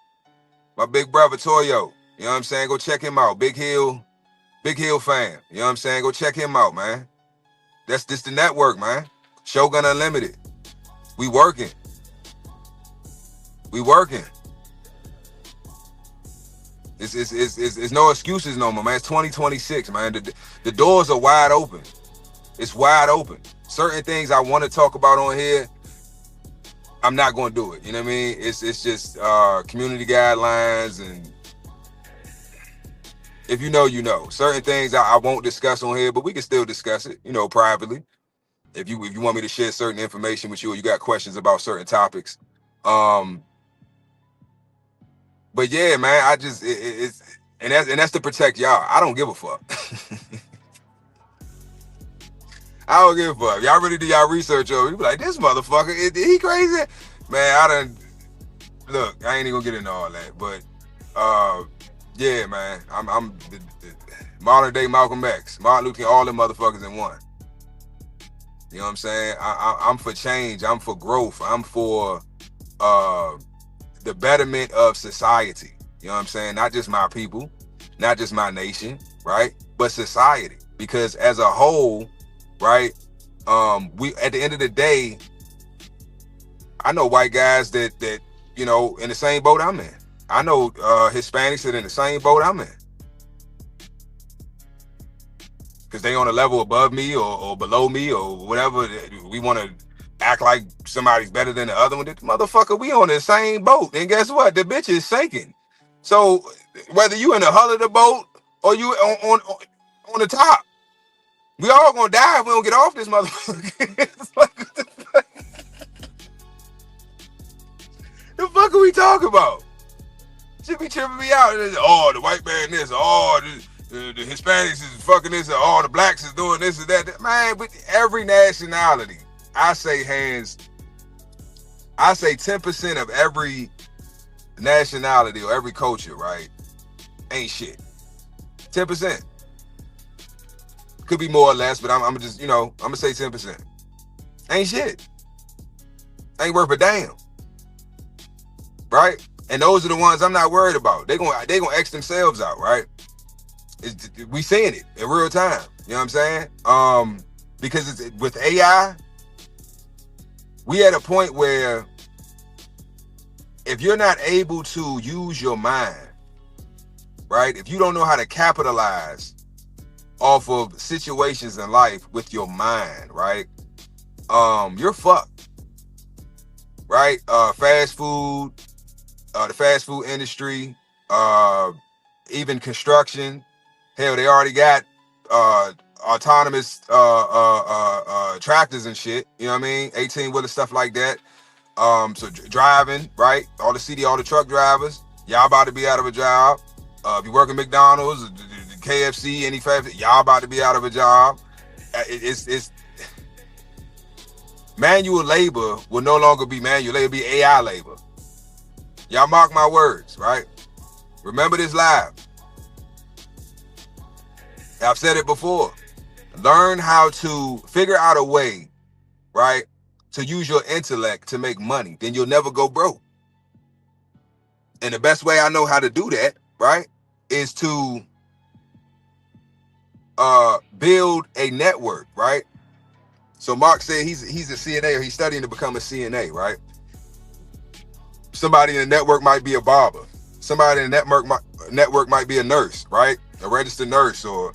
my big brother Toyo. You know what I'm saying? Go check him out. Big Hill fam. You know what I'm saying? Go check him out, man. That's the network, man. Shogun Unlimited. We working. It's no excuses no more, man. It's 2026, man. The doors are wide open. It's wide open. Certain things I want to talk about on here, I'm not going to do it. You know what I mean? It's just community guidelines, and if you know, you know. Certain things I won't discuss on here, but we can still discuss it, privately. If you want me to share certain information with you, or you got questions about certain topics. But yeah, man, I just that's to protect y'all. I don't give a fuck. I don't give a fuck. Y'all really do y'all research over. You be like, this motherfucker, is he crazy? Man, I done, look, I ain't even gonna get into all that, but yeah, man, I'm the modern day Malcolm X, Martin Luther King, all them motherfuckers in one. You know what I'm saying? I'm for change. I'm for growth. I'm for the betterment of society. You know what I'm saying? Not just my people, not just my nation, right? But society. Because as a whole, right? We at the end of the day, I know white guys that you know in the same boat I'm in. I know Hispanics that in the same boat I'm in. Because they on a level above me or below me or whatever. We want to act like somebody's better than the other one. Motherfucker, we on the same boat. And guess what? The bitch is sinking. So whether you in the hull of the boat or you on the top, we all gonna die if we don't get off this motherfucker. Like, the fuck are we talking about? Should be tripping me out. Oh, the white man this. Oh, the Hispanics is fucking this. Oh, the blacks is doing this and that. Man, but every nationality, I say 10% of every nationality or every culture, right, ain't shit. 10%. Could be more or less, but I'm just, you know, I'm gonna say 10%. Ain't shit. Ain't worth a damn. Right? And those are the ones I'm not worried about. They gonna X themselves out, right? We seeing it in real time. You know what I'm saying? Because it's, with AI, we at a point where if you're not able to use your mind, right? If you don't know how to capitalize off of situations in life with your mind, right? You're fucked, right? Fast food, the fast food industry, even construction. Hell, they already got autonomous tractors and shit. You know what I mean? 18-wheeler stuff like that. So driving, right? All the truck drivers, y'all about to be out of a job. If you work at McDonald's, KFC, any fast, y'all about to be out of a job. It's manual labor will no longer be manual labor, it'll be AI labor. Y'all mark my words, right? Remember this live. I've said it before. Learn how to figure out a way, right, to use your intellect to make money. Then you'll never go broke. And the best way I know how to do that, right, is to build a network, right? So Mark said he's a CNA, or he's studying to become a CNA, right? Somebody in the network might be a barber. Somebody in the network might be a nurse, right? A registered nurse or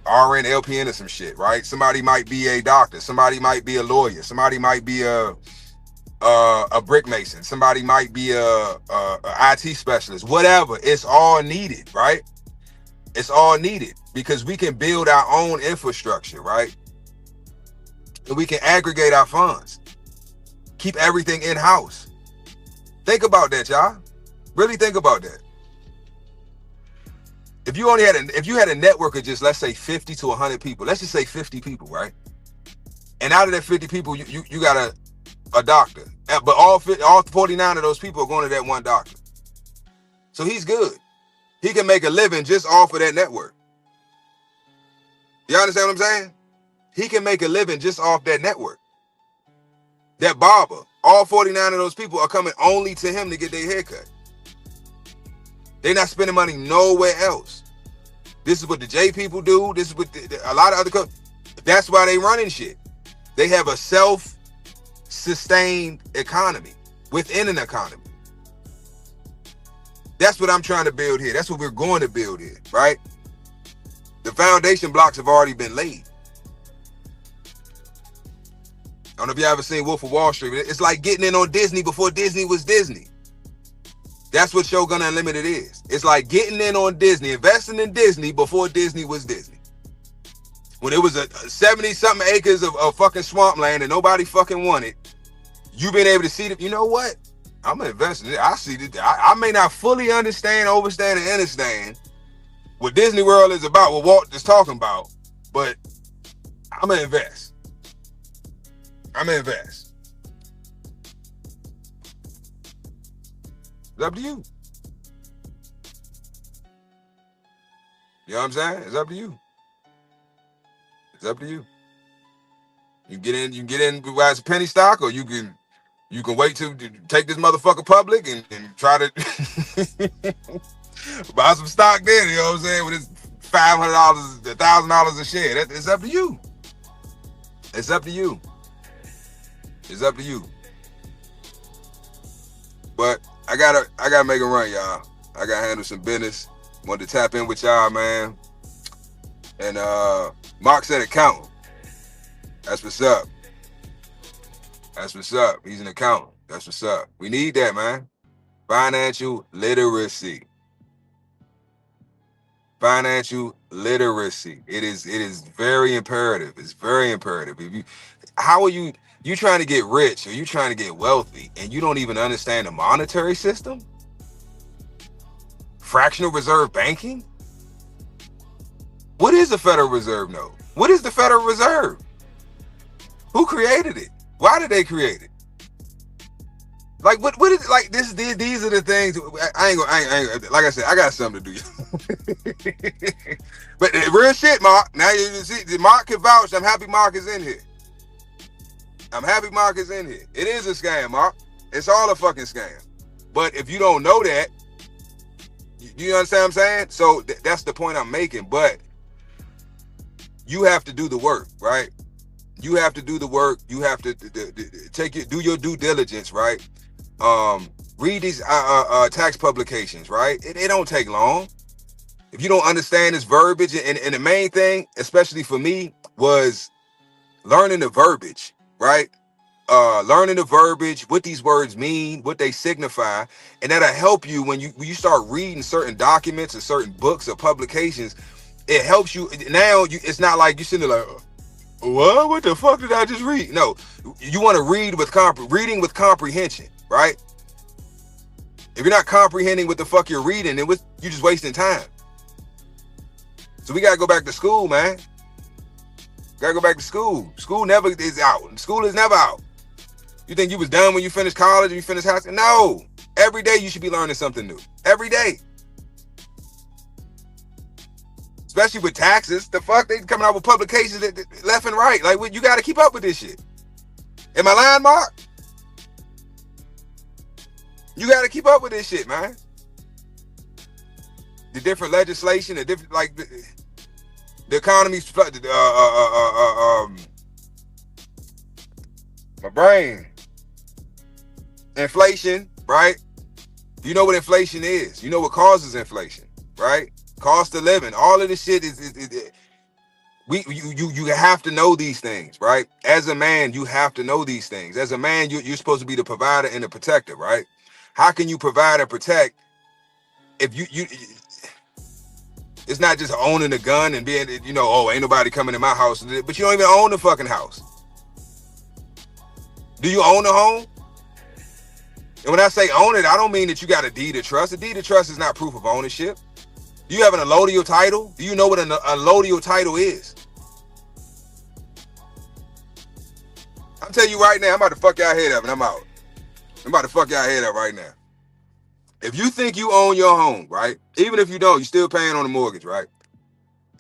RN, LPN or some shit, right? Somebody might be a doctor. Somebody might be a lawyer. Somebody might be a brick mason. Somebody might be a IT specialist. Whatever. It's all needed, right? It's all needed because we can build our own infrastructure, right? And we can aggregate our funds. Keep everything in-house. Think about that, y'all. Really think about that. If you had a network of just, let's say 50 to 100 people, let's just say 50 people, right? And out of that 50 people, you got a doctor, but all 49 of those people are going to that one doctor. So he's good. He can make a living just off of that network. You understand what I'm saying? He can make a living just off that network. That barber, all 49 of those people are coming only to him to get their hair cut. They're not spending money nowhere else. This is what the J people do. This is what a lot of other that's why they running shit. They have a self-sustained economy within an economy. That's what I'm trying to build here. That's what we're going to build here, right? The foundation blocks have already been laid. I don't know if you ever seen Wolf of Wall Street. It's like getting in on Disney before Disney was Disney. That's what Shogun Unlimited is. It's like getting in on Disney, investing in Disney before Disney was Disney. When it was a 70-something acres of fucking swampland and nobody fucking wanted, you been able to see that, you know what? I'm gonna invest in it. I see that. I may not fully understand, overstand, and understand what Disney World is about, what Walt is talking about, but I'm gonna invest. I'm gonna invest. It's up to you. You know what I'm saying? It's up to you. It's up to you. You can get in as a penny stock, or you can wait to take this motherfucker public and try to buy some stock there, you know what I'm saying? With this $500, $1,000 a share. It's up to you. It's up to you. It's up to you. But I gotta make a run, y'all. I gotta handle some business. Wanted to tap in with y'all, man. And Mark said accountant. That's what's up. That's what's up. He's an accountant. That's what's up. We need that, man. Financial literacy. Financial literacy. It is very imperative. It's very imperative. How are you trying to get rich, or you trying to get wealthy, and you don't even understand the monetary system? Fractional reserve banking? What is the Federal Reserve note? What is the Federal Reserve? Who created it? Why did they create it? Like what is it? Like these are the things. I ain't like I said, I got something to do. But real shit, Mark. Now you see, Mark can vouch. I'm happy Mark is in here. I'm happy Mark is in here. It is a scam, Mark. It's all a fucking scam. But if you don't know that, you understand what I'm saying? So that's the point I'm making. But you have to do the work, right? You have to do the work. You have to do your due diligence, right? Read these tax publications, right? It don't take long. If you don't understand this verbiage, and the main thing, especially for me, was learning the verbiage, right? Learning the verbiage, what these words mean, what they signify, and that'll help you when you start reading certain documents or certain books or publications. It helps you. Now it's not like you're sitting there like, what the fuck did I just read? No, you want to read with reading with comprehension, right? If you're not comprehending what the fuck you're reading, then you're just wasting time. So we gotta go back to school, man. Gotta go back to school. School never is out. School is never out. You think you was done when you finished college or you finished high school? No. Every day you should be learning something new. Every day. Especially with taxes. The fuck, they coming out with publications that left and right. Like, you got to keep up with this shit. Am I lying, Mark? You got to keep up with this shit, man. The different legislation, the different, like, the economy's, my brain. Inflation, right? You know what inflation is. You know what causes inflation, right? Cost of living. All of this shit you have to know these things, right? As a man, you have to know these things. As a man, you're supposed to be the provider and the protector, right? How can you provide and protect if you it's not just owning a gun and being, oh, ain't nobody coming in my house, but you don't even own the fucking house. Do you own a home? And when I say own it, I don't mean that you got a deed of trust. A deed of trust is not proof of ownership. Do you have an allodial title? Do you know what an allodial title is? I'm telling you right now, I'm about to fuck y'all head up and I'm out. I'm about to fuck y'all head up right now. If you think you own your home, right? Even if you don't, you're still paying on the mortgage, right?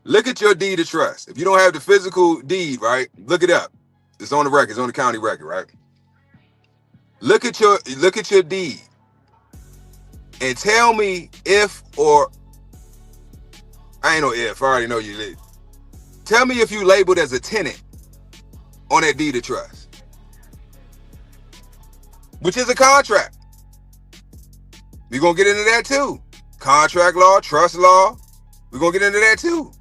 Look at your deed of trust. If you don't have the physical deed, right? Look it up. It's on the record. It's on the county record, right? Look at your deed and tell me if, or I ain't no if, I already know you did. Tell me if you labeled as a tenant on that deed of trust, which is a contract. We're going to get into that too. Contract law, trust law. We're going to get into that too.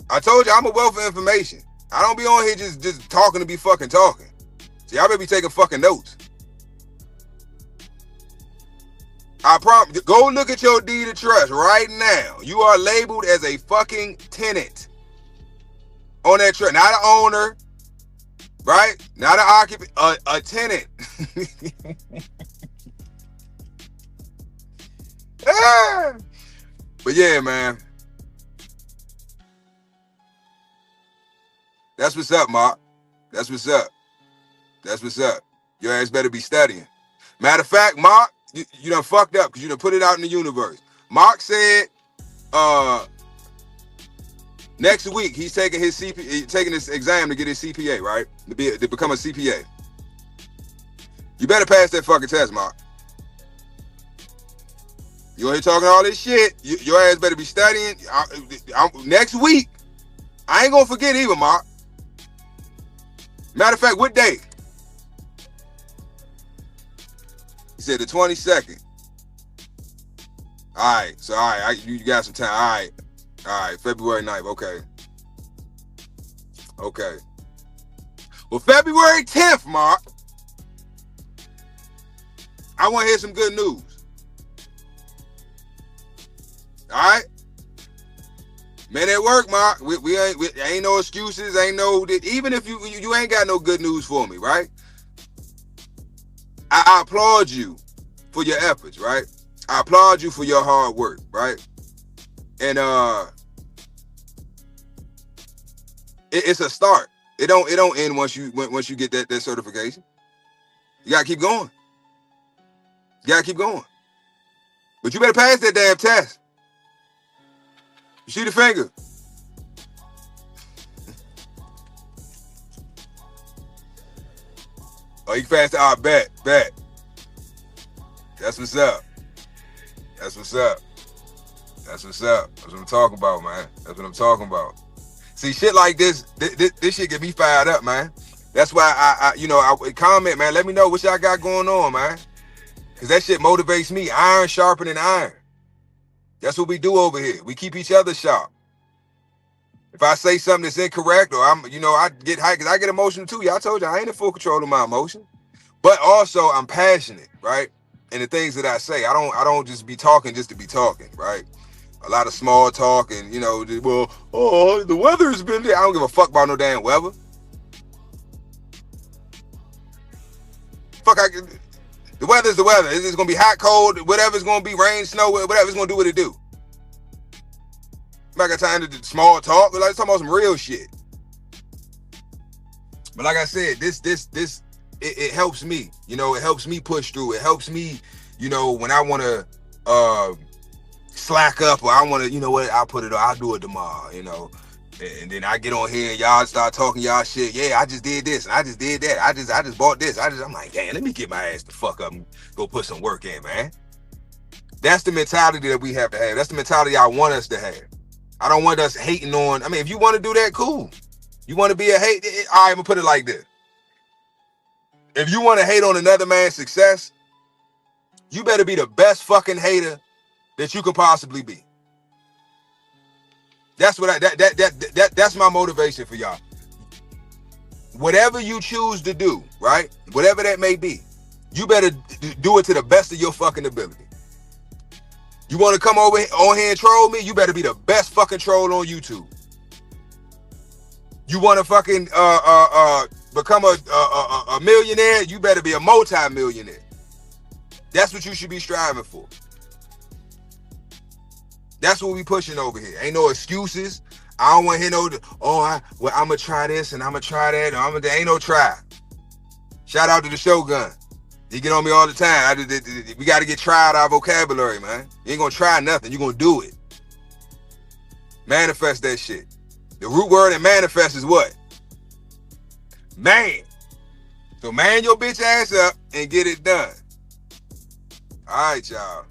I told you I'm a wealth of information. I don't be on here just talking to be fucking talking. See, y'all better be taking fucking notes. I promise. Go look at your deed of trust right now. You are labeled as a fucking tenant on that trust. Not an owner, right? Not an occupant. A tenant. But yeah, man. That's what's up, Mark. That's what's up. That's what's up. Your ass better be studying. Matter of fact, Mark, you done fucked up because you done put it out in the universe. Mark said next week he's taking his taking this exam to get his CPA, right? To become a CPA. You better pass that fucking test, Mark. You here talking all this shit? Your ass better be studying. Next week, I ain't gonna forget either, Mark. Matter of fact, what day? He said the 22nd. All right, so all right, you got some time. All right, February 9th. Okay. Well, February 10th, Mark, I want to hear some good news. All right, man, at work, Mark, we ain't no excuses, ain't no, even if you ain't got no good news for me, right? I applaud you for your efforts, right? I applaud you for your hard work, right? And it's a start. It don't end once you get that certification. You gotta keep going. But you better pass that damn test. You see the finger? Oh, you can pass it. I bet. That's what's up. That's what I'm talking about, man. That's what I'm talking about. See, shit like this shit get me fired up, man. That's why I comment, man. Let me know what y'all got going on, man. Cause that shit motivates me. Iron sharpening iron. That's what we do over here. We keep each other sharp. If I say something that's incorrect or I get hyped, because I get emotional too. Y'all told you I ain't in full control of my emotion. But also I'm passionate, right? And the things that I say, I don't just be talking just to be talking, right? A lot of small talk and, the weather's been there. I don't give a fuck about no damn weather. The weather's the weather. It's going to be hot, cold, whatever's going to be, rain, snow, whatever's going to do what it do. I'm not got time to do small talk. We're like talking about some real shit. But like I said, it helps me. It helps me push through. It helps me, when I want to slack up or I want to, I'll put it on. I'll do it tomorrow, And then I get on here and y'all start talking y'all shit. Yeah, I just did this and I just did that. I just bought this. I'm like, damn, let me get my ass the fuck up and go put some work in, man. That's the mentality that we have to have. That's the mentality I want us to have. I don't want us hating on. I mean, if you want to do that, cool. You want to be a hate? All right, I'm gonna put it like this. If you want to hate on another man's success, you better be the best fucking hater that you can possibly be. That's what that's my motivation for y'all. Whatever you choose to do, right? Whatever that may be, you better do it to the best of your fucking ability. You want to come over on here and troll me? You better be the best fucking troll on YouTube. You want to fucking become a millionaire? You better be a multi-millionaire. That's what you should be striving for. That's what we pushing over here. Ain't no excuses. I don't want to hear I'm going to try this and I'm going to try that. There ain't no try. Shout out to the Shogun. He get on me all the time. We got to get try out our vocabulary, man. You ain't going to try nothing. You're going to do it. Manifest that shit. The root word in manifest is what? Man. So man your bitch ass up and get it done. All right, y'all.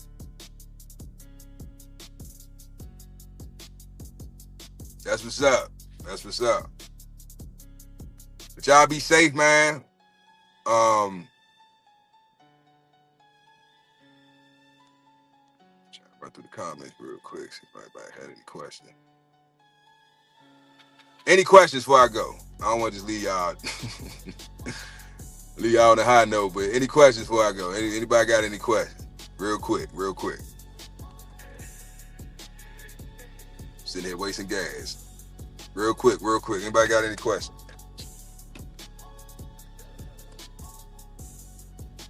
That's what's up. But y'all be safe, man. Run through the comments real quick. See if anybody had any questions. Any questions before I go? I don't want to just leave y'all on a high note, but any questions before I go? Anybody got any questions? Real quick. Sitting here wasting gas. Real quick. Anybody got any questions?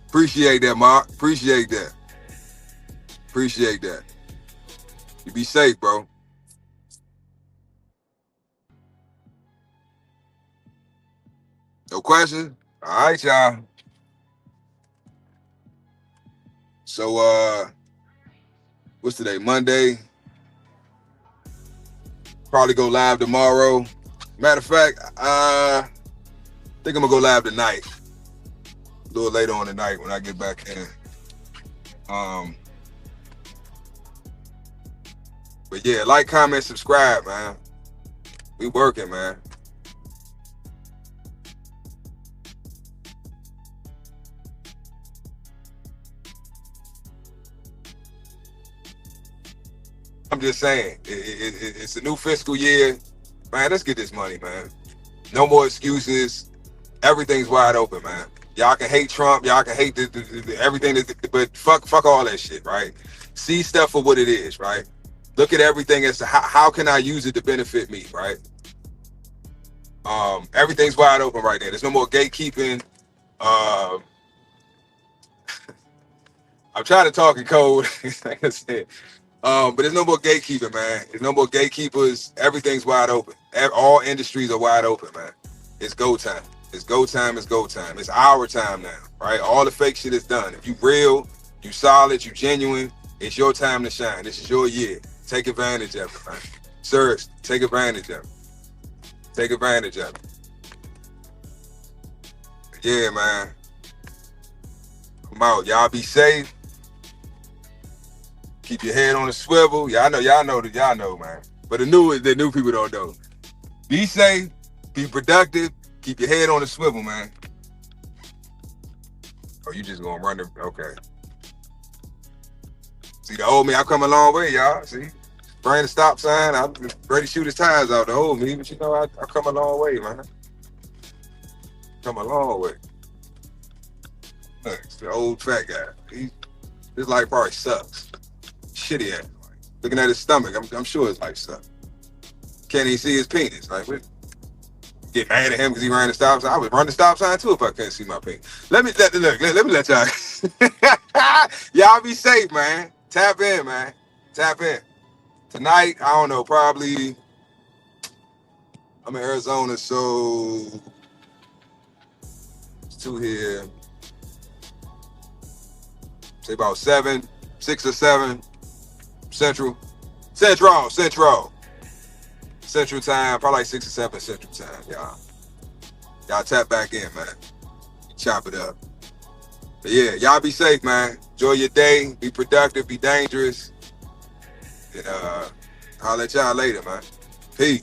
Appreciate that, Mark. Appreciate that. You be safe, bro. No questions? All right, y'all. So, what's today? Monday. Probably go live tomorrow. Matter of fact, I think I'm gonna go live tonight. A little later on tonight when I get back in. But yeah, like, comment, subscribe, man. We working, man. I'm just saying, it's a new fiscal year. Man, let's get this money, man. No more excuses. Everything's wide open, man. Y'all can hate Trump. Y'all can hate everything, but fuck all that shit, right? See stuff for what it is, right? Look at everything as to how can I use it to benefit me, right? Everything's wide open right there. There's no more gatekeeping. I'm trying to talk in code, like I said. But there's no more gatekeeping, man. There's no more gatekeepers. Everything's wide open. All industries are wide open, man. It's go time. It's go time. It's go time. It's our time now, right? All the fake shit is done. If you real, you solid, you genuine, it's your time to shine. This is your year. Take advantage of it, man. Sirs, take advantage of it. Take advantage of it. Yeah, man. Come out. Y'all be safe. Keep your head on a swivel. Y'all know, man. But the new people don't know. Be safe, be productive, keep your head on a swivel, man. Oh, you just gonna run the, okay. See, the old me, I've come a long way, y'all. See? Bring the stop sign, I'm ready to shoot his tires out, the old me, but you know, I've come a long way, man. Come a long way. Look, it's the old fat guy. His life probably sucks. Shitty ass. Looking at his stomach, I'm sure his life sucks. Can't even see his penis. Like, get mad at him because he ran the stop sign. I would run the stop sign too if I couldn't see my penis. Let me let y'all. Y'all be safe, man. Tap in, man. Tap in. Tonight, I don't know, probably I'm in Arizona, so it's 2 here. Say about 6 or 7 Central time, probably like 6 or 7 Central time, y'all tap back in, man. Chop it up. But yeah, y'all be safe, man. Enjoy your day. Be productive. Be dangerous. And I'll let y'all later, man. Peace.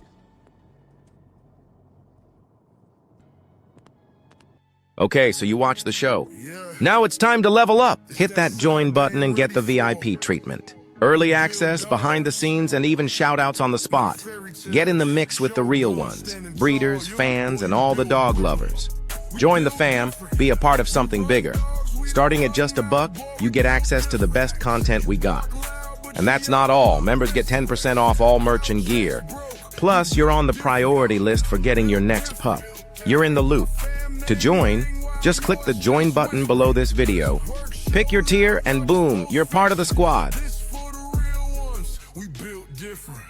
Okay, so you watch the show. Now it's time to level up. Hit that join button and get the VIP treatment. Early access, behind the scenes, and even shout-outs on the spot. Get in the mix with the real ones, breeders, fans, and all the dog lovers. Join the fam, be a part of something bigger. Starting at just $1, you get access to the best content we got. And that's not all. Members get 10% off all merch and gear. Plus, you're on the priority list for getting your next pup. You're in the loop. To join, just click the join button below this video. Pick your tier and boom, you're part of the squad. We built different.